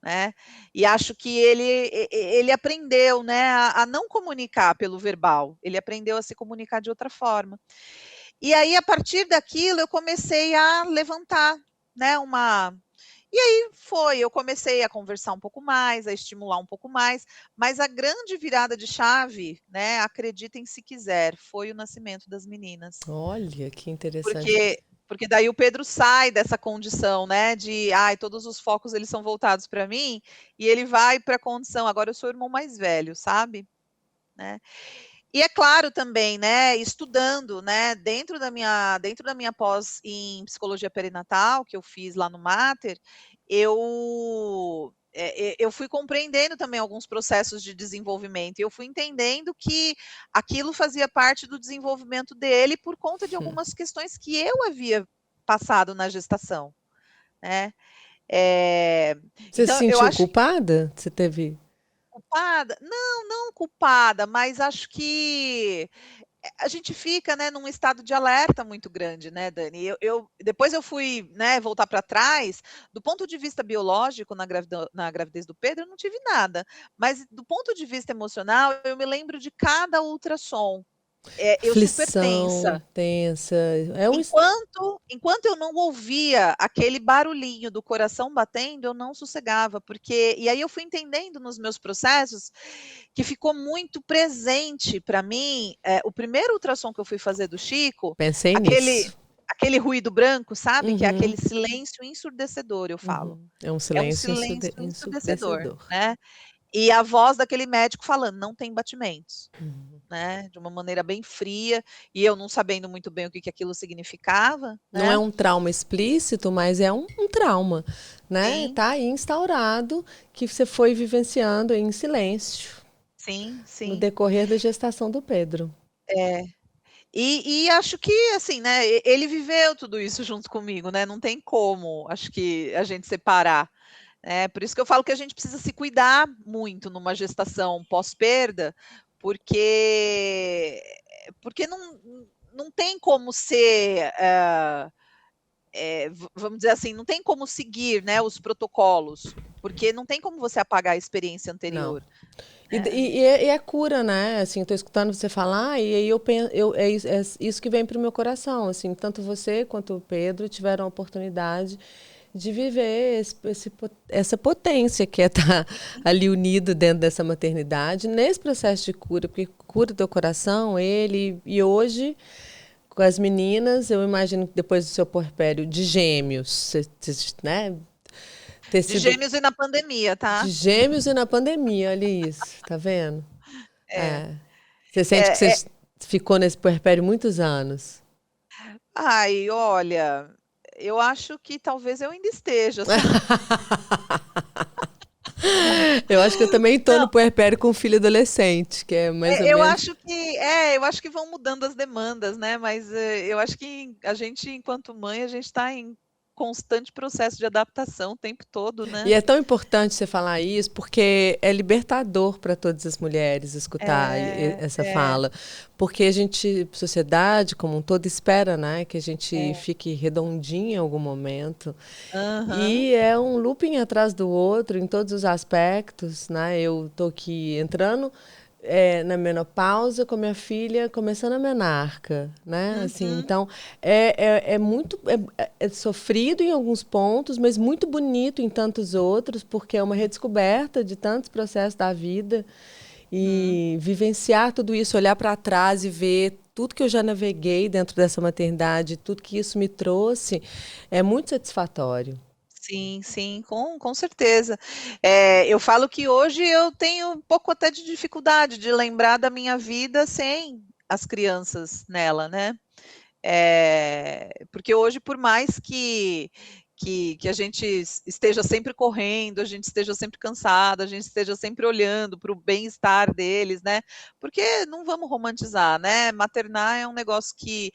né, e acho que ele aprendeu, né, a não comunicar pelo verbal, ele aprendeu a se comunicar de outra forma. E aí, a partir daquilo, eu comecei a levantar, né, eu comecei a conversar um pouco mais, a estimular um pouco mais, mas a grande virada de chave, né, acreditem se quiser, foi o nascimento das meninas. Olha, que interessante. Porque daí o Pedro sai dessa condição, né, de: "Ai, todos os focos eles são voltados para mim", e ele vai para a condição: "Agora eu sou o irmão mais velho", sabe, né. E é claro também, né, estudando, né, dentro da minha pós em psicologia perinatal, que eu fiz lá no Mater, eu fui compreendendo também alguns processos de desenvolvimento, e eu fui entendendo que aquilo fazia parte do desenvolvimento dele por conta de Hum. algumas questões que eu havia passado na gestação, né. Eh, Você se então eu sentiu acho culpada? Você teve. culpada? Não, não culpada, mas acho que a gente fica, né, num estado de alerta muito grande, né, Dani. Eu depois eu fui, né, voltar para trás, do ponto de vista biológico, na gravidez do Pedro, eu não tive nada, mas do ponto de vista emocional, eu me lembro de cada ultrassom. Eu super Aflição, tensa. tensa. É um. Enquanto eu não ouvia aquele barulhinho do coração batendo, eu não sossegava, porque e aí eu fui entendendo nos meus processos, que ficou muito presente para mim, o primeiro ultrassom que eu fui fazer do Chico, Pensei aquele nisso. aquele ruído branco, sabe, que é aquele Uhum, silêncio ensurdecedor, eu falo. uhum. É um É um silêncio silêncio ensurdecedor, ensurdecedor. né. E a voz daquele médico falando: "Não tem batimentos", Uhum. né, de uma maneira bem fria, e eu não sabendo muito bem o que que aquilo significava, Não é né. um trauma explícito, mas é um trauma, né? Sim, Tá aí instaurado que você foi vivenciando em silêncio sim, no sim. decorrer da gestação do Pedro. É. E acho que, assim, né, ele viveu tudo isso junto comigo, né, não tem como, acho que a gente separar, né, por isso que eu falo que a gente precisa se cuidar muito numa gestação pós-perda, porque não tem como ser, vamos dizer assim, não tem como seguir, né, os protocolos, porque não tem como você apagar a experiência Não. anterior, E, né. e é cura, né? Assim, eu tô escutando você falar e aí eu penso, é isso que vem pro meu coração, assim, tanto você quanto o Pedro tiveram a oportunidade de viver essa potência que é estar ali unido dentro dessa maternidade, nesse processo de cura, porque cura teu coração, ele, e hoje, com as meninas, eu imagino que depois do seu puerpério de gêmeos, né? Ter De sido gêmeos e na pandemia, de tá. gêmeos e na pandemia, olha isso, tá vendo? É. É. Você sente que É, você ficou nesse puerpério muitos anos? ai, olha, eu acho que talvez eu ainda esteja, sabe. Eu acho que eu também tô Não, no puerpério com um filho adolescente, que é mais ou menos. eu acho que vão mudando as demandas, né, mas, eu acho que a gente enquanto mãe, a gente está em constante processo de adaptação o tempo todo, E né. é tão importante você falar isso, porque é libertador para todas as mulheres escutar É, essa é, fala. Porque a gente, sociedade como um todo, espera, né, que a gente é. fique redondinha em algum momento. Aham. E é um looping atrás do outro em todos os aspectos, né? Eu tô aqui entrando na menopausa com a minha filha começando a menarca, né? Assim, Uhum. então é muito é sofrido em alguns pontos, mas muito bonito em tantos outros, porque é uma redescoberta de tantos processos da vida Uhum. e vivenciar tudo isso, olhar para trás e ver tudo que eu já naveguei dentro dessa maternidade, tudo que isso me trouxe, é muito satisfatório. Sim, sim, com certeza. Eu falo que hoje eu tenho um pouco até de dificuldade de lembrar da minha vida sem as crianças nela, né? Porque hoje, por mais que a gente esteja sempre correndo, a gente esteja sempre cansado, a gente esteja sempre olhando para o bem-estar deles, né? Porque não vamos romantizar, né? Maternar é um negócio que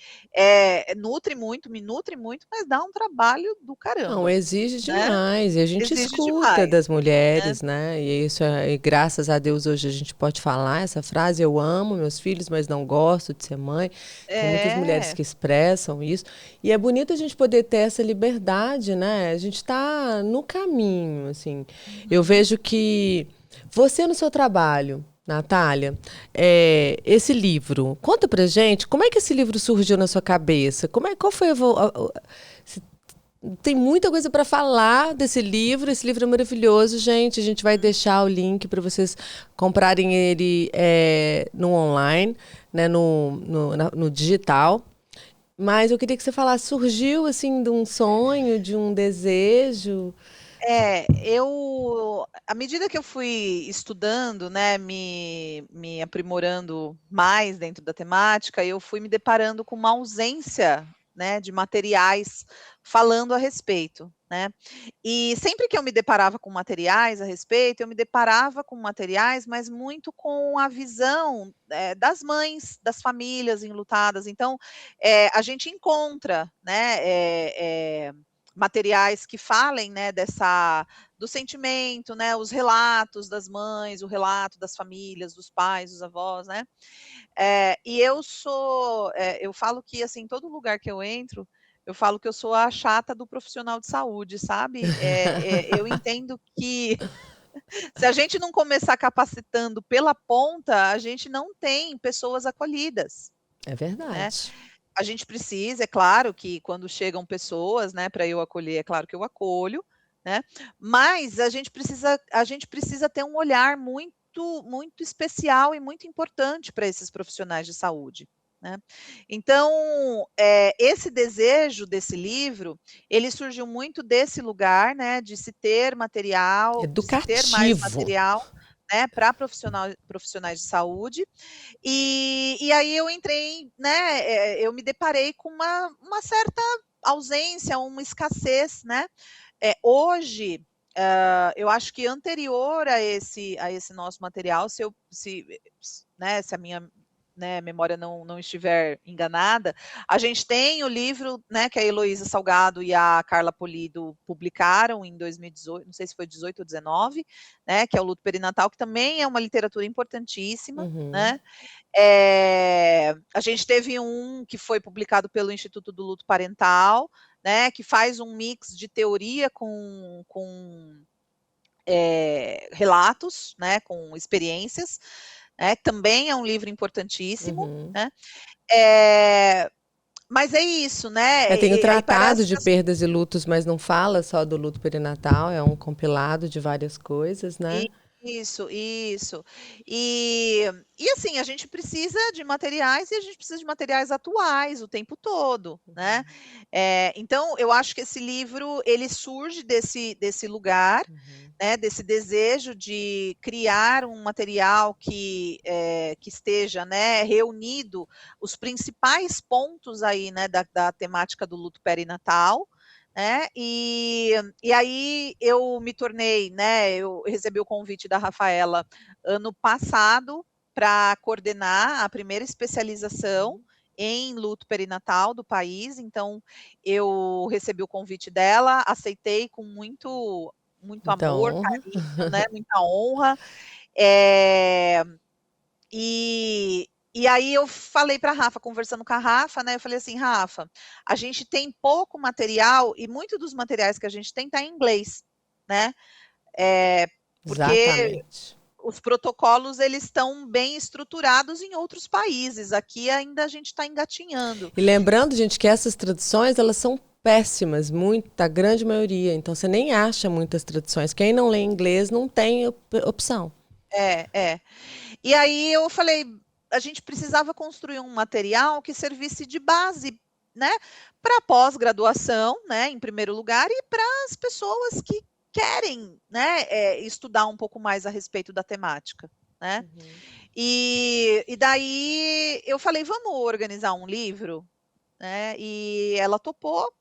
nutre muito, me nutre muito, mas dá um trabalho do Não, caramba, exige né? demais. E a gente Exige escuta demais, das né? mulheres, né? E isso e graças a Deus hoje a gente pode falar essa frase: eu amo meus filhos, mas não gosto de ser mãe. Tem muitas mulheres É, que expressam isso. E é bonito a gente poder ter essa liberdade, né? A gente está no caminho, assim. Eu uhum. vejo que você no seu trabalho, Natália, esse livro, conta pra gente como é que esse livro surgiu na sua cabeça? Qual foi tem muita coisa para falar desse livro. Esse livro é maravilhoso, gente. A gente vai deixar o link para vocês comprarem ele no online, né, no digital. Mas eu queria que você falasse, surgiu assim de um sonho, de um desejo? À medida que eu fui estudando, né, me aprimorando mais dentro da temática, eu fui me deparando com uma ausência, né, de materiais falando a respeito, né? E sempre que eu me deparava com materiais a respeito, eu me deparava com materiais, mas muito com a visão, das mães, das famílias enlutadas. Então, a gente encontra, né, materiais que falem, né, do sentimento, né, os relatos das mães, o relato das famílias, dos pais, dos avós, né? E eu falo que assim, todo lugar que eu entro, eu falo que eu sou a chata do profissional de saúde, sabe? Eu entendo que se a gente não começar capacitando pela ponta, a gente não tem pessoas acolhidas, É né? verdade. A gente precisa, é claro que quando chegam pessoas, né, para eu acolher, é claro que eu acolho, né? Mas a gente precisa ter um olhar muito especial e muito importante para esses profissionais de saúde, né? Então, esse desejo desse livro, ele surgiu muito desse lugar, né, de se ter material, de se ter mais Educativo. material, né, para profissionais de saúde, e aí eu entrei, né, eu me deparei com uma certa ausência, uma escassez, né? Hoje, eu acho que anterior a esse nosso material, né, se a minha, né, memória não estiver enganada, a gente tem o livro, né, que a Heloísa Salgado e a Carla Polido publicaram em 2018, não sei se foi 18 ou 19, né, que é o Luto Perinatal, que também é uma literatura importantíssima, Uhum. né? A gente teve um que foi publicado pelo Instituto do Luto Parental, né, que faz um mix de teoria com relatos, né, com experiências, né, também é um livro importantíssimo, Uhum. né? É, mas é isso, né? Tem o Aí Tratado parece de que Perdas e Lutos, mas não fala só do luto perinatal, é um compilado de várias coisas, né? Isso, isso. E, e assim, a gente precisa de materiais e a gente precisa de materiais atuais o tempo todo, né? Uhum. Então, eu acho que esse livro, ele surge desse lugar, Uhum. né? Desse desejo de criar um material que esteja, né? Reunido os principais pontos aí, né? Da temática do luto perinatal, né? E aí eu me tornei, né? Eu recebi o convite da Rafaela ano passado para coordenar a primeira especialização Uhum. em luto perinatal do país. Então eu recebi o convite dela, aceitei com muito amor, Então, carinho, né? Muita honra. É, e aí eu falei para a Rafa, conversando com a Rafa, né? Eu falei assim, Rafa, a gente tem pouco material e muito dos materiais que a gente tem está em inglês, né? Porque exatamente. os protocolos eles estão bem estruturados em outros países. Aqui ainda a gente está engatinhando. E lembrando, gente, que essas traduções, elas são péssimas, a grande maioria. Então, você nem acha muitas traduções. Quem não lê inglês não tem opção. É. E aí eu falei, a gente precisava construir um material que servisse de base, né, para pós-graduação, né, em primeiro lugar, e para as pessoas que querem, né, estudar um pouco mais a respeito da temática, né. E daí eu falei: "Vamos organizar um livro?", né, e ela topou.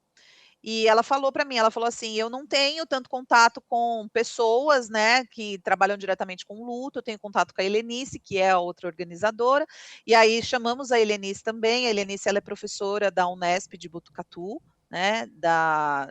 E ela falou para mim, ela falou assim: "Eu não tenho tanto contato com pessoas, né, que trabalham diretamente com luto, eu tenho contato com a Helenice, que é a outra organizadora", e aí chamamos a Helenice também. A Helenice, ela é professora da Unesp de Botucatu, né,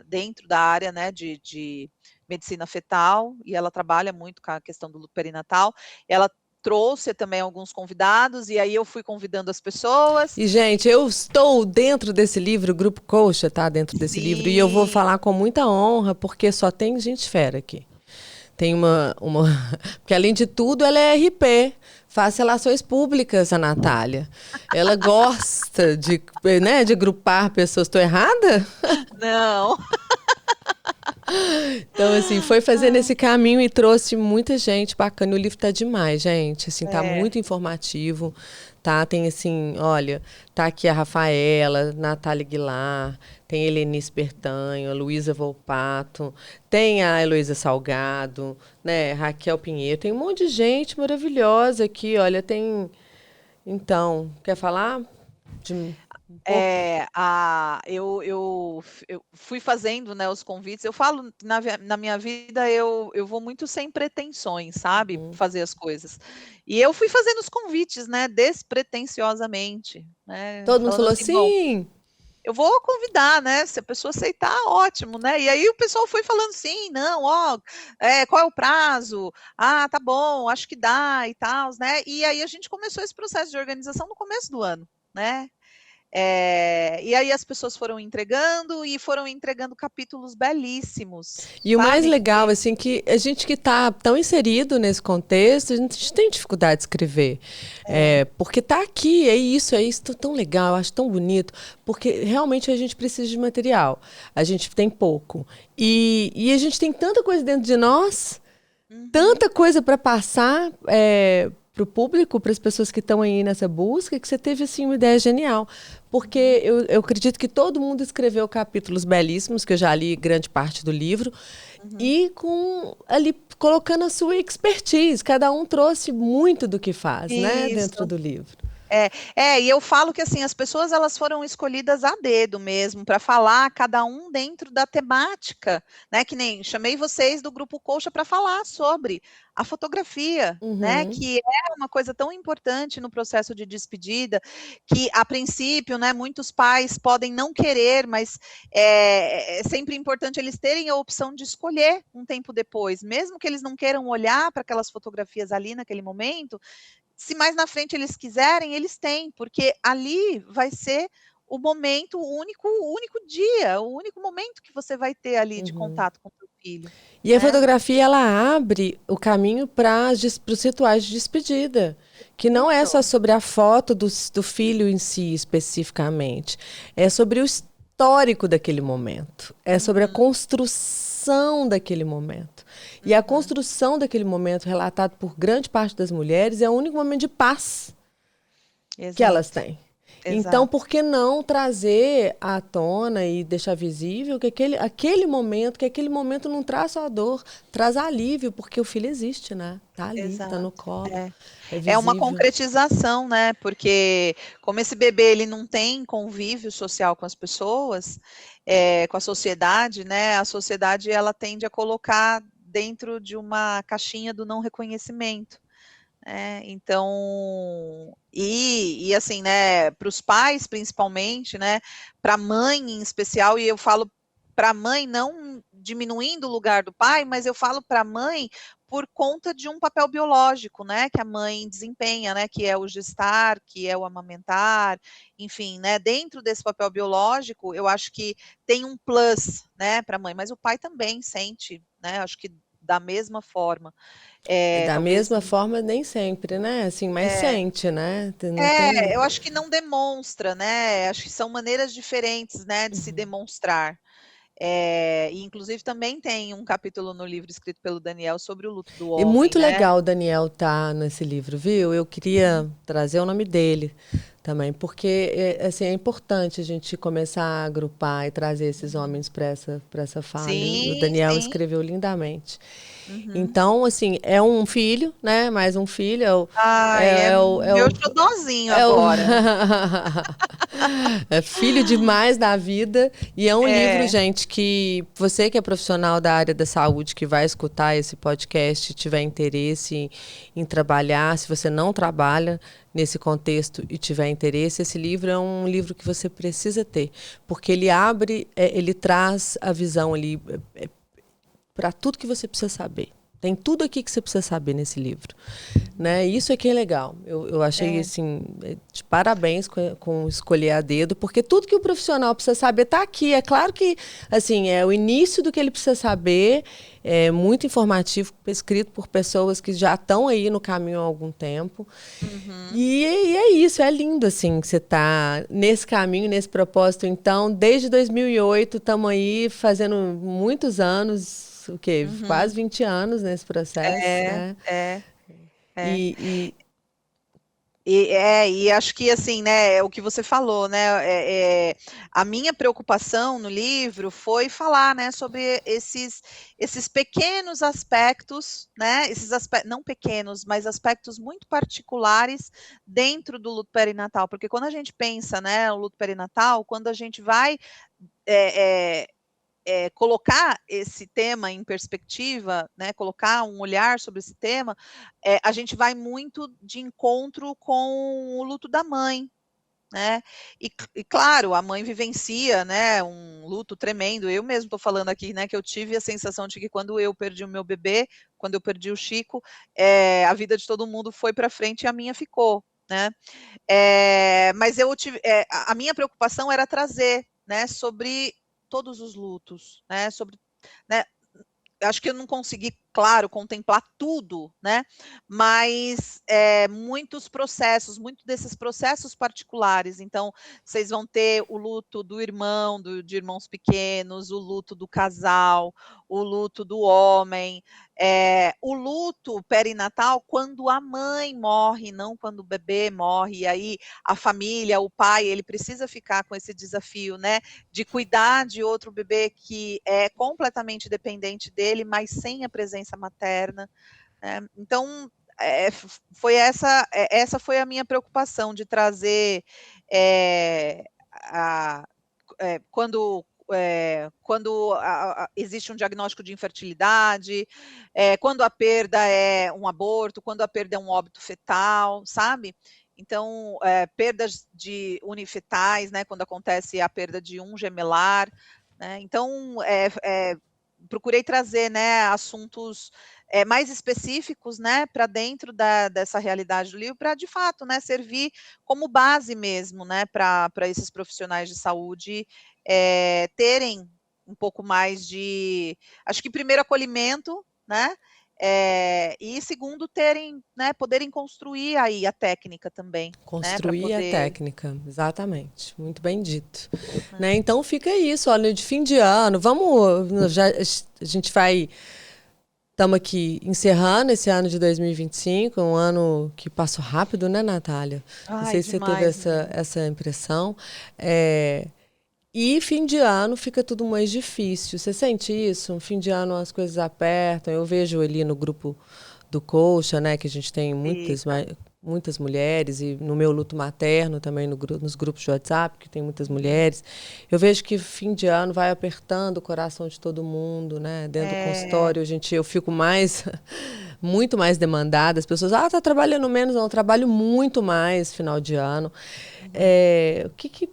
dentro da área, né, de medicina fetal, e ela trabalha muito com a questão do luto perinatal. Ela trouxe também alguns convidados, e aí eu fui convidando as pessoas. E, gente, eu estou dentro desse livro, o Grupo Coxa tá dentro desse livro, e eu vou Sim. falar com muita honra, porque só tem gente fera aqui. Tem uma... Porque, além de tudo, ela é RP, faz relações públicas, a Natália. Ela gosta de, né, de agrupar pessoas. Estou errada? Não. Então, assim, foi fazendo esse caminho e trouxe muita gente bacana. O livro tá demais, gente. Assim, tá É. muito informativo, tá? Tem, assim, olha, tá aqui a Rafaela, Natália Aguilar, tem Helenice Bertanho, a Luísa Volpato, tem a Heloísa Salgado, né? Raquel Pinheiro, tem um monte de gente maravilhosa aqui, olha, tem... Então, quer falar de um pouco? Eu fui fazendo, né, os convites. Eu falo, na minha vida, eu vou muito sem pretensões, sabe, fazer as coisas. E eu fui fazendo os convites, né, despretensiosamente, né, Todo mundo falando falou assim: "Bom, sim. eu vou convidar, né, se a pessoa aceitar, ótimo", né. E aí o pessoal foi falando: "Sim, não, ó, qual é o prazo? Ah, tá bom, acho que dá e tals", né. E aí a gente começou esse processo de organização no começo do ano, né. E aí as pessoas foram entregando capítulos belíssimos, E o mais sabe, legal, que assim, que a gente que está tão inserido nesse contexto, a gente tem dificuldade de escrever. Porque tá aqui, é isso tão legal, eu acho tão bonito, porque realmente a gente precisa de material. A gente tem pouco. E a gente tem tanta coisa dentro de nós, tanta coisa para passar para o público, para as pessoas que estão aí nessa busca, que você teve assim uma ideia genial. Porque eu acredito que todo mundo escreveu capítulos belíssimos, que eu já li grande parte do livro, e com ali colocando a sua expertise. Cada um trouxe muito do que faz, né, dentro isso. do livro. E eu falo que, assim, as pessoas, elas foram escolhidas a dedo mesmo, para falar cada um dentro da temática, né, que nem chamei vocês do Grupo Coxa para falar sobre a fotografia, né, Uhum. que é uma coisa tão importante no processo de despedida, que a princípio, né, muitos pais podem não querer, mas é sempre importante eles terem a opção de escolher um tempo depois, mesmo que eles não queiram olhar para aquelas fotografias ali naquele momento. Se mais na frente eles quiserem, eles têm, porque ali vai ser o momento, o único dia, o único momento que você vai ter ali de contato com o teu filho, E a né. fotografia, ela abre o caminho para os rituais de despedida, que não é só Isso. sobre a foto do filho em si, especificamente. É sobre o histórico daquele momento. É sobre a construção daquele momento. E a construção daquele momento, relatado por grande parte das mulheres, é o único momento de paz que elas Exato, têm. Então, exato. por que não trazer à tona e deixar visível que aquele momento não traz só dor, traz alívio, porque o filho existe, né? Tá ali, tá no Exato. colo, É. é É uma visível. concretização, né, porque como esse bebê ele não tem convívio social com as pessoas, com a sociedade, né, a sociedade ela tende a colocar dentro de uma caixinha do não reconhecimento. Então, assim, né, para os pais principalmente, né, para a mãe em especial, e eu falo para a mãe não diminuindo o lugar do pai, mas eu falo para a mãe por conta de um papel biológico, né, que a mãe desempenha, né, que é o gestar, que é o amamentar, enfim, né, dentro desse papel biológico, eu acho que tem um plus, né, para a mãe, mas o pai também sente, né, acho que da mesma forma. Da Talvez mesma forma, nem sempre, né? Assim, mas é, sente, né? Não tem. eu acho que não demonstra, né, acho que são maneiras diferentes, né, de se demonstrar. E inclusive também tem um capítulo no livro escrito pelo Daniel sobre o luto do E homem, muito né. legal o Daniel tá nesse livro, viu? Eu queria trazer o nome dele. também, porque assim, é importante a gente começar a agrupar e trazer esses homens para essa fala. E o Sim, Daniel sim. escreveu lindamente. Uhum. Então, assim, é um filho, né? Mais um filho, Ai, é é meu o, xodózinho é o agora. é filho demais da vida. E é um livro, É. gente, que você que é profissional da área da saúde, que vai escutar esse podcast, tiver interesse em trabalhar, se você não trabalha nesse contexto e tiver interesse, esse livro é um livro que você precisa ter, porque ele abre, ele traz a visão ali para tudo que você precisa saber. Tem tudo aqui que você precisa saber nesse livro, né? Isso é que é legal. Eu achei, assim, de parabéns com escolher a dedo, porque tudo que o profissional precisa saber está aqui. É claro que, assim, é o início do que ele precisa saber, é muito informativo, escrito por pessoas que já estão aí no caminho há algum tempo. Uhum. E é isso, é lindo, assim, que você está nesse caminho, nesse propósito. Então, desde 2008, estamos aí fazendo muitos anos, o quê? Uhum. Quase 20 anos nesse processo, É, né? é, é. E, E acho que assim, né, é o que você falou, né, a minha preocupação no livro foi falar, né, sobre esses pequenos aspectos, né, não pequenos, mas aspectos muito particulares dentro do luto perinatal, porque quando a gente pensa, né, o luto perinatal, quando a gente vai é, é, colocar esse tema em perspectiva, né, colocar um olhar sobre esse tema, a gente vai muito de encontro com o luto da mãe, né? E claro, a mãe vivencia, né, um luto tremendo. Eu mesmo estou falando aqui, né, que eu tive a sensação de que quando eu perdi o meu bebê, quando eu perdi o Chico, a vida de todo mundo foi para frente e a minha ficou, né? Mas eu tive, a minha preocupação era trazer, né, sobre todos os lutos, né, sobre, né, acho que eu não consegui, claro, contemplar tudo, né? Mas muitos desses processos particulares. Então, vocês vão ter o luto do irmão, de irmãos pequenos, o luto do casal, o luto do homem, o luto perinatal quando a mãe morre, não quando o bebê morre. E aí a família, o pai, ele precisa ficar com esse desafio, né? De cuidar de outro bebê que é completamente dependente dele, mas sem a presença materna, né? Então, essa foi a minha preocupação de trazer a, quando existe um diagnóstico de infertilidade, quando a perda é um aborto, quando a perda é um óbito fetal, sabe? Então, perdas de unifetais, né, quando acontece a perda de um gemelar, né? Então, procurei trazer, né, assuntos mais específicos, né, para dentro dessa realidade do livro, para de fato, né, servir como base mesmo, né, para esses profissionais de saúde terem um pouco mais de, acho que primeiro acolhimento, né, e segundo terem, né, poderem construir aí a técnica também, né, para construir a poder. técnica, exatamente. Muito bem dito. Né? Então fica isso, olha, de fim de ano, vamos. A gente vai. Estamos aqui encerrando esse ano de 2025, um ano que passou rápido, né, Natália? Não Ai, sei se você teve demais, menina. essa impressão. E fim de ano fica tudo mais difícil. Você sente isso? Um fim de ano as coisas apertam. Eu vejo ali no grupo do Coxa, né, que a gente tem Fica. muitas mulheres, e no meu luto materno também nos grupos de WhatsApp, que tem muitas mulheres. Eu vejo que fim de ano vai apertando o coração de todo mundo, né? Dentro do É, consultório, eu fico muito mais demandada. As pessoas, tá trabalhando menos, não, eu trabalho muito mais final de ano. O que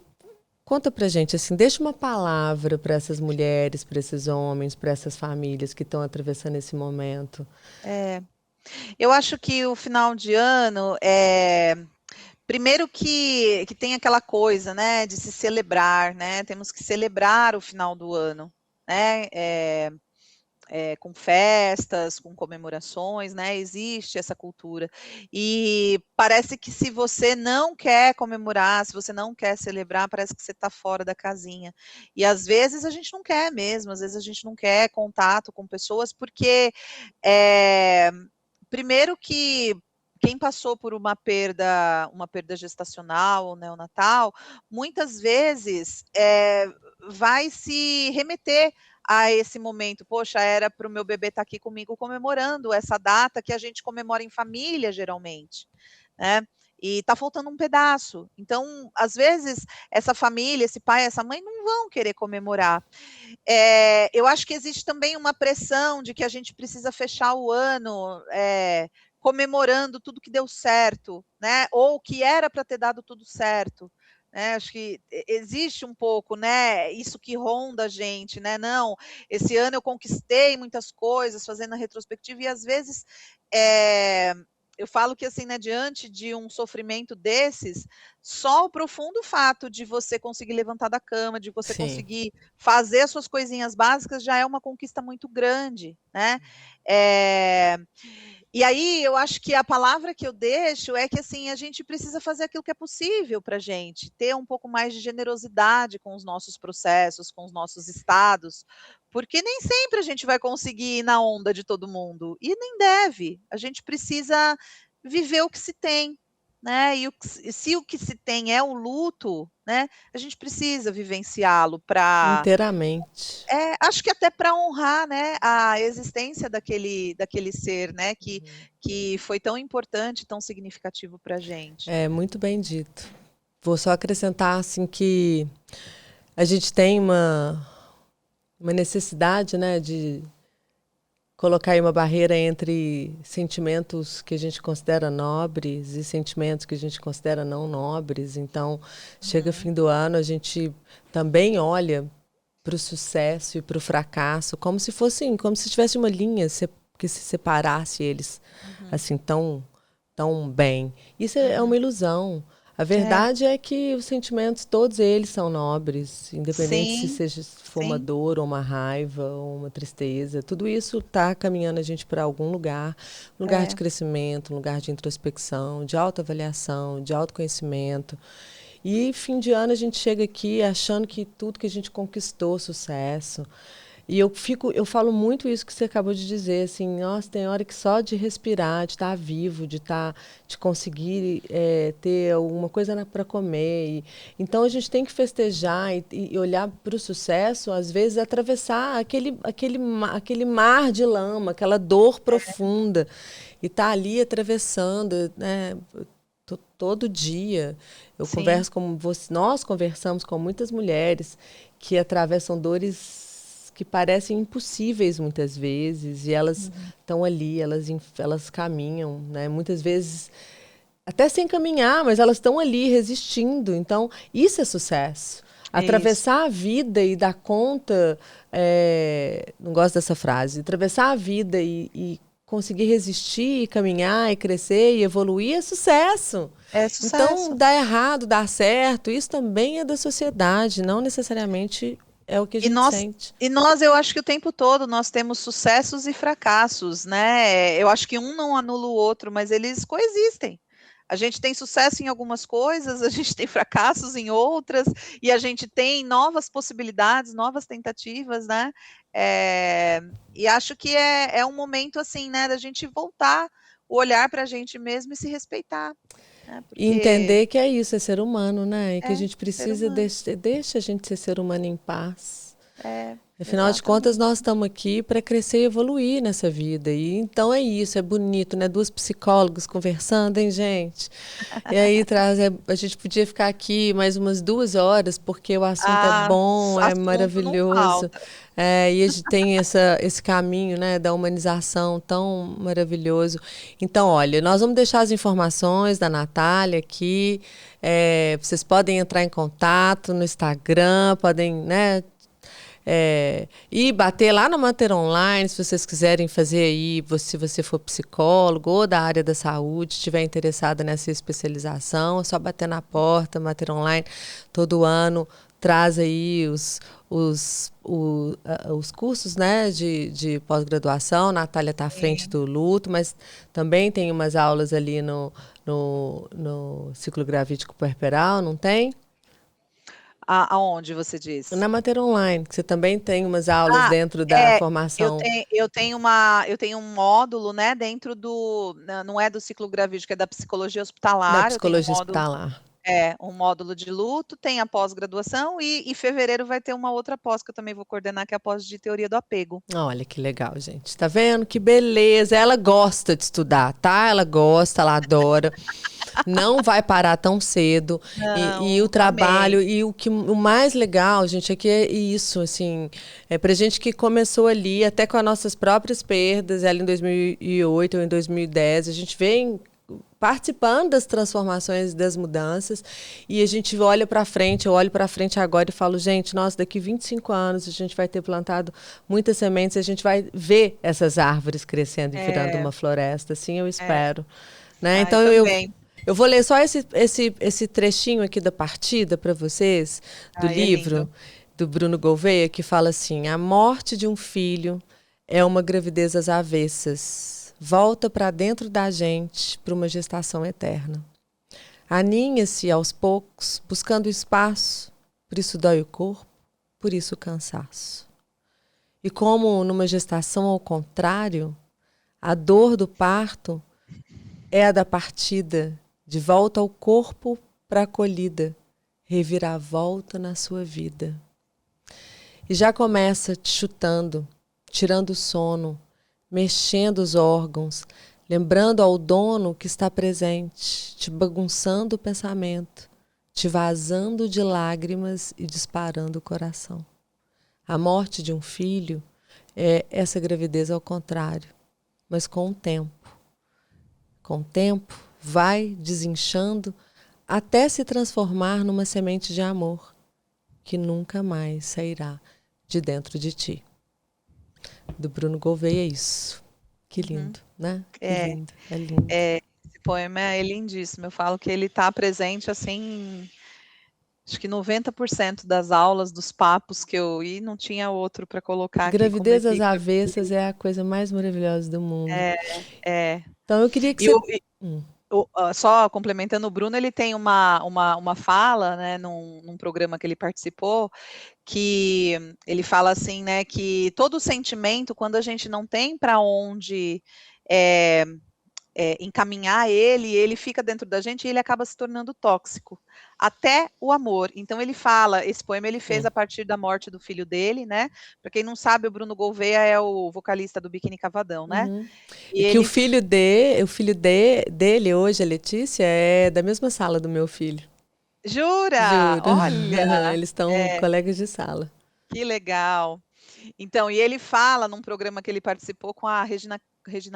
conta pra gente, assim, deixa uma palavra para essas mulheres, para esses homens, para essas famílias que estão atravessando esse momento. é. Eu acho que o final de ano primeiro que tem aquela coisa, né, de se celebrar, né? Temos que celebrar o final do ano, né? Com festas, com comemorações, né? Existe essa cultura. E parece que se você não quer comemorar, se você não quer celebrar, parece que você está fora da casinha. E às vezes a gente não quer mesmo, às vezes a gente não quer contato com pessoas, porque primeiro que quem passou por uma perda gestacional ou neonatal, muitas vezes vai se remeter a esse momento. Poxa, era para o meu bebê estar aqui comigo comemorando essa data que a gente comemora em família, geralmente, né? E está faltando um pedaço. Então, às vezes, essa família, esse pai, essa mãe não vão querer comemorar. Eu acho que existe também uma pressão de que a gente precisa fechar o ano comemorando tudo que deu certo, né? Ou que era para ter dado tudo certo. Né? Acho que existe um pouco, né? Isso que ronda a gente, né? Não, esse ano eu conquistei muitas coisas fazendo a retrospectiva e às vezes eu falo que assim, né, diante de um sofrimento desses, só o profundo fato de você conseguir levantar da cama, de você conseguir fazer as suas coisinhas básicas, já é uma conquista muito grande, né? E aí eu acho que a palavra que eu deixo é que assim, a gente precisa fazer aquilo que é possível para a gente, ter um pouco mais de generosidade com os nossos processos, com os nossos estados, porque nem sempre a gente vai conseguir ir na onda de todo mundo, e nem deve. A gente precisa viver o que se tem, né? E se o que se tem é o luto, né? A gente precisa vivenciá-lo para Inteiramente. acho que até para honrar, né, a existência daquele ser, né, que foi tão importante, tão significativo para a gente. É, muito bem dito. Vou só acrescentar assim que a gente tem uma necessidade, né, de colocar aí uma barreira entre sentimentos que a gente considera nobres e sentimentos que a gente considera não nobres. Então, chega fim do ano, a gente também olha para o sucesso e para o fracasso como se fossem, como se tivesse uma linha que se separasse eles assim tão bem. Isso é uma ilusão. A verdade é que os sentimentos, todos eles são nobres, independente se seja se for uma dor, ou uma raiva, ou uma tristeza. Tudo isso está caminhando a gente para algum lugar, um lugar de crescimento, um lugar de introspecção, de autoavaliação, de autoconhecimento. E fim de ano a gente chega aqui achando que tudo que a gente conquistou, sucesso. E eu falo muito isso que você acabou de dizer, assim, nossa, tem hora que só de respirar, de estar vivo, de conseguir ter alguma coisa para comer. Então a gente tem que festejar e olhar para o sucesso, às vezes atravessar aquele mar de lama, aquela dor profunda, e estar ali atravessando, né? Todo dia eu converso com você, nós conversamos com muitas mulheres que atravessam dores que parecem impossíveis muitas vezes, e elas estão ali, elas caminham, né? Muitas vezes até sem caminhar, mas elas estão ali resistindo. Então, isso é sucesso. Atravessar a vida e dar conta, não gosto dessa frase, atravessar a vida e conseguir resistir, caminhar e crescer e evoluir é sucesso. É sucesso. Então, dar errado, dar certo, isso também é da sociedade, não necessariamente é o que a gente sente. E nós, eu acho que o tempo todo nós temos sucessos e fracassos, né? Eu acho que um não anula o outro, mas eles coexistem. A gente tem sucesso em algumas coisas, a gente tem fracassos em outras, e a gente tem novas possibilidades, novas tentativas, né? E acho que é um momento, assim, né, da gente voltar o olhar para a gente mesmo e se respeitar. Né? Porque... E entender que é isso, é ser humano, né? E que a gente precisa deixa a gente ser ser humano em paz. Afinal de contas, nós estamos aqui para crescer e evoluir nessa vida. E então é isso, é bonito, né? Duas psicólogas conversando, hein, gente? E aí a gente podia ficar aqui mais umas 2 horas, porque o assunto é bom, é maravilhoso. E a gente tem esse caminho, né, da humanização tão maravilhoso. Então, olha, nós vamos deixar as informações da Natália aqui. Vocês podem entrar em contato no Instagram, podem, né? E bater lá na Mater Online, se vocês quiserem fazer aí, se você for psicólogo ou da área da saúde, estiver interessada nessa especialização, é só bater na porta. Mater Online todo ano traz aí os cursos, né, de pós-graduação. Natália está à frente do luto, mas também tem umas aulas ali no ciclo gravídico puerperal, não tem? Aonde você diz? Na Mater Online, que você também tem umas aulas Ah, dentro da eu formação tenho um módulo, né, dentro não é do ciclo gravídico, é da psicologia da hospitalar, eu tenho psicologia hospitalar. um módulo de luto, tem a pós-graduação e em fevereiro vai ter uma outra pós que eu também vou coordenar, que é a pós de teoria do apego. Olha que legal, gente. Tá vendo? Que beleza. Ela gosta de estudar, tá? Ela gosta, ela adora. Não vai parar tão cedo. E o Não, trabalho, amei. e o mais legal, gente, é que é isso, assim, é pra gente que começou ali, até com as nossas próprias perdas, ela em 2008 ou em 2010, a gente vem participando das transformações, das mudanças, e a gente olha para frente, eu olho para frente agora e falo, gente, nossa, daqui 25 anos a gente vai ter plantado muitas sementes, a gente vai ver essas árvores crescendo e virando É, uma floresta, assim eu é. espero. Né? Ai, Então também. eu vou ler só esse trechinho aqui da partida para vocês, do Ai, é lindo. livro do Bruno Gouveia, que fala assim: a morte de um filho é uma gravidez às avessas. Volta para dentro da gente para uma gestação eterna. Aninha-se aos poucos, buscando espaço, por isso dói o corpo, por isso o cansaço. E como numa gestação ao contrário, a dor do parto é a da partida, de volta ao corpo para a acolhida, reviravolta na sua vida. E já começa te chutando, tirando o sono, mexendo os órgãos, lembrando ao dono que está presente, te bagunçando o pensamento, te vazando de lágrimas e disparando o coração. A morte de um filho é essa gravidez ao contrário, mas com o tempo. Com o tempo, vai desinchando até se transformar numa semente de amor que nunca mais sairá de dentro de ti. Do Bruno Gouveia é isso. Que lindo, né? Que lindo, é lindo. Esse poema é lindíssimo. Eu falo que ele está presente assim, acho que 90% das aulas, dos papos que eu não tinha outro para colocar aqui como Gravidez às epígrafe. avessas é a coisa mais maravilhosa do mundo. É. Então eu queria que E você... só complementando, o Bruno, ele tem uma fala, né, num programa que ele participou, que ele fala assim, né, que todo sentimento, quando a gente não tem para onde encaminhar ele fica dentro da gente e ele acaba se tornando tóxico. Até o amor. Então ele fala, esse poema ele fez a partir da morte do filho dele, né? Para quem não sabe, o Bruno Gouveia é o vocalista do Biquíni Cavadão, né? E que o filho dele hoje, a Letícia, é da mesma sala do meu filho. Jura? Juro. Olha! Eles estão colegas de sala. Que legal. Então, e ele fala num programa que ele participou com a Regina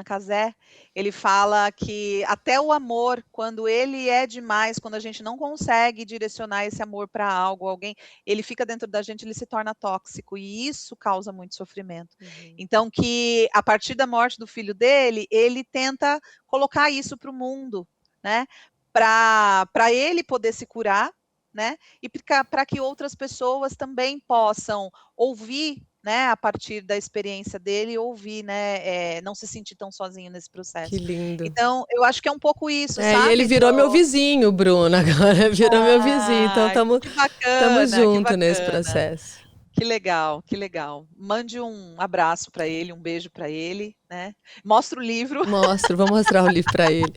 Casé, ele fala que até o amor, quando ele é demais, quando a gente não consegue direcionar esse amor para algo, alguém, ele fica dentro da gente, ele se torna tóxico e isso causa muito sofrimento. Então, que a partir da morte do filho dele, ele tenta colocar isso para o mundo, né? Para ele poder se curar, né? E para que outras pessoas também possam ouvir, né, a partir da experiência dele, ouvir, né, não se sentir tão sozinho nesse processo. Que lindo. Então, eu acho que é um pouco isso, E sabe? ele virou meu vizinho, Bruno, agora virou meu vizinho, então estamos juntos nesse processo. Que legal, que legal. Mande um abraço para ele, um beijo para ele, né? Mostra o livro. Vou mostrar o livro para ele.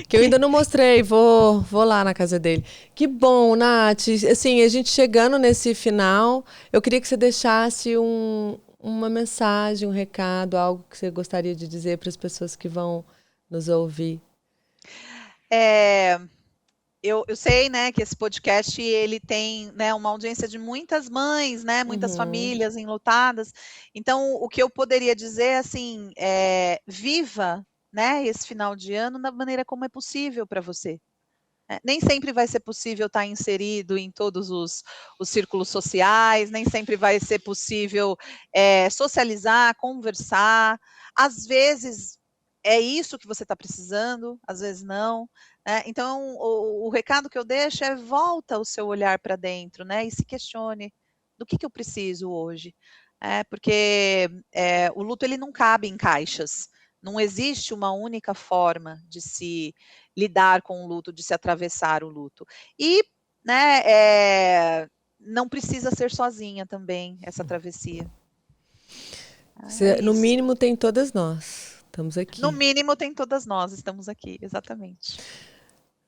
Que eu ainda não mostrei, vou lá na casa dele. Que bom, Nath. Assim, a gente chegando nesse final, eu queria que você deixasse uma mensagem, um recado, algo que você gostaria de dizer para as pessoas que vão nos ouvir. Eu sei, né, que esse podcast ele tem, né, uma audiência de muitas mães, né, muitas famílias enlutadas. Então, o que eu poderia dizer, assim, viva, né, esse final de ano da maneira como é possível para você. Nem sempre vai ser possível estar inserido em todos os círculos sociais, nem sempre vai ser possível socializar, conversar. Às vezes é isso que você está precisando, às vezes não. Né? Então, o recado que eu deixo é volta o seu olhar para dentro, né? E se questione do que eu preciso hoje. Porque o luto ele não cabe em caixas. Não existe uma única forma de se lidar com o luto, de se atravessar o luto. E, né, não precisa ser sozinha também, essa travessia. No mínimo tem todas nós. Estamos aqui. No mínimo tem todas nós, estamos aqui, exatamente.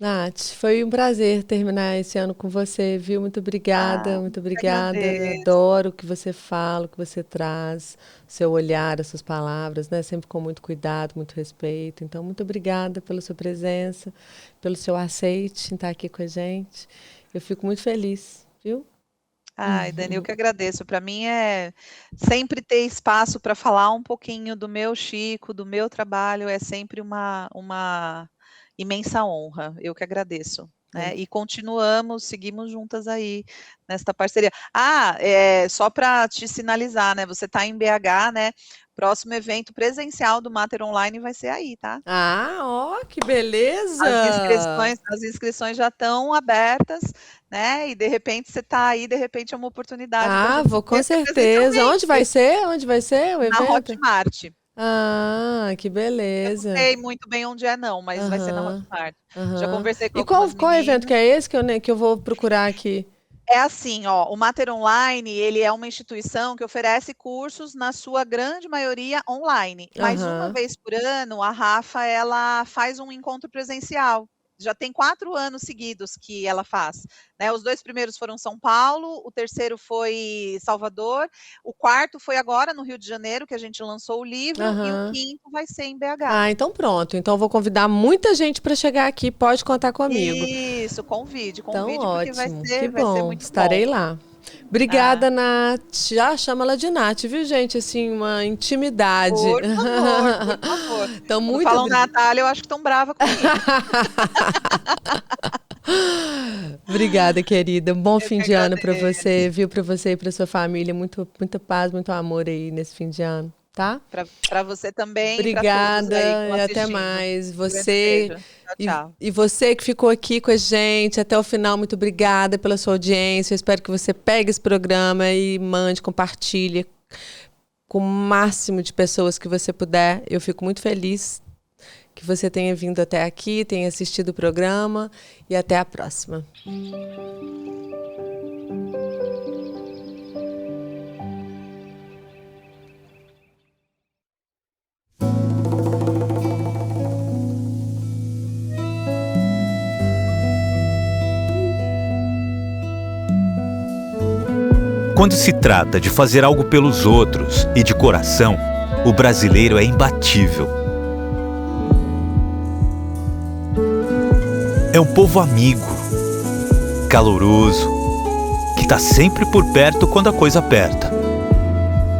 Nath, foi um prazer terminar esse ano com você, viu? Muito obrigada, muito obrigada. Adoro o que você fala, o que você traz, seu olhar, as suas palavras, né? Sempre com muito cuidado, muito respeito. Então, muito obrigada pela sua presença, pelo seu aceite em estar aqui com a gente. Eu fico muito feliz, viu? Ai, Dani, eu que agradeço. Para mim é sempre ter espaço para falar um pouquinho do meu Chico, do meu trabalho, é sempre uma imensa honra. Eu que agradeço. Né? E seguimos juntas aí nesta parceria. Só para te sinalizar, né? Você está em BH, né? Próximo evento presencial do Mater Online vai ser aí, tá? Que beleza! As inscrições já estão abertas, né? E de repente você está aí, de repente é uma oportunidade. Vou com certeza. Onde vai ser? Onde vai ser o evento? Na Hotmart. Que beleza. Eu não sei muito bem onde é não, mas vai ser na Hotmart. Já conversei com qual evento que é esse que eu vou procurar aqui? É assim, o Mater Online, ele é uma instituição que oferece cursos, na sua grande maioria, online. Mas uma vez por ano, a Rafa, ela faz um encontro presencial. Já tem 4 anos seguidos que ela faz. Né? Os 2 primeiros foram São Paulo, o terceiro foi Salvador, o 4º foi agora no Rio de Janeiro, que a gente lançou o livro, e o 5º vai ser em BH. Então pronto. Então eu vou convidar muita gente para chegar aqui, pode contar comigo. Isso, convide, então, porque ótimo. vai ser que bom. Vai ser muito Estarei bom. lá. Obrigada, Nath. Chama ela de Nath, viu, gente? Assim, uma intimidade. Por favor. Então, quando falam Natália, eu acho que estão brava comigo. Obrigada, querida. Um bom fim de ano para você, viu? Para você e para sua família. Muita paz, muito amor aí nesse fim de ano, tá? Para você também. Obrigada e até mais. Você e você que ficou aqui com a gente até o final, muito obrigada pela sua audiência. Eu espero que você pegue esse programa e compartilhe com o máximo de pessoas que você puder. Eu fico muito feliz que você tenha vindo até aqui, tenha assistido o programa e até a próxima. Quando se trata de fazer algo pelos outros e de coração, o brasileiro é imbatível. É um povo amigo, caloroso, que está sempre por perto quando a coisa aperta.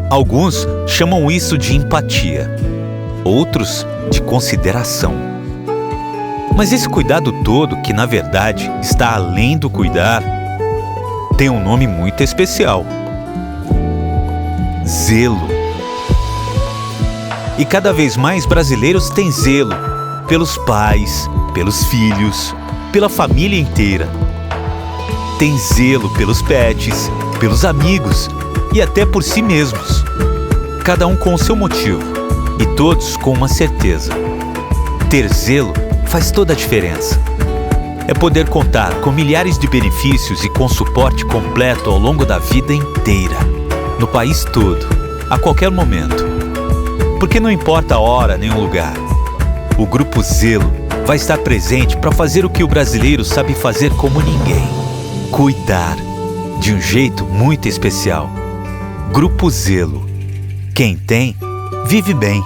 Alguns chamam isso de empatia, outros de consideração. Mas esse cuidado todo, que na verdade está além do cuidar, tem um nome muito especial: zelo. E cada vez mais brasileiros têm zelo pelos pais, pelos filhos, pela família inteira. Tem zelo pelos pets, pelos amigos e até por si mesmos. Cada um com o seu motivo e todos com uma certeza: ter zelo faz toda a diferença. É poder contar com milhares de benefícios e com suporte completo ao longo da vida inteira, no país todo, a qualquer momento. Porque não importa a hora nem o lugar, o Grupo Zelo vai estar presente para fazer o que o brasileiro sabe fazer como ninguém: cuidar, de um jeito muito especial. Grupo Zelo. Quem tem, vive bem.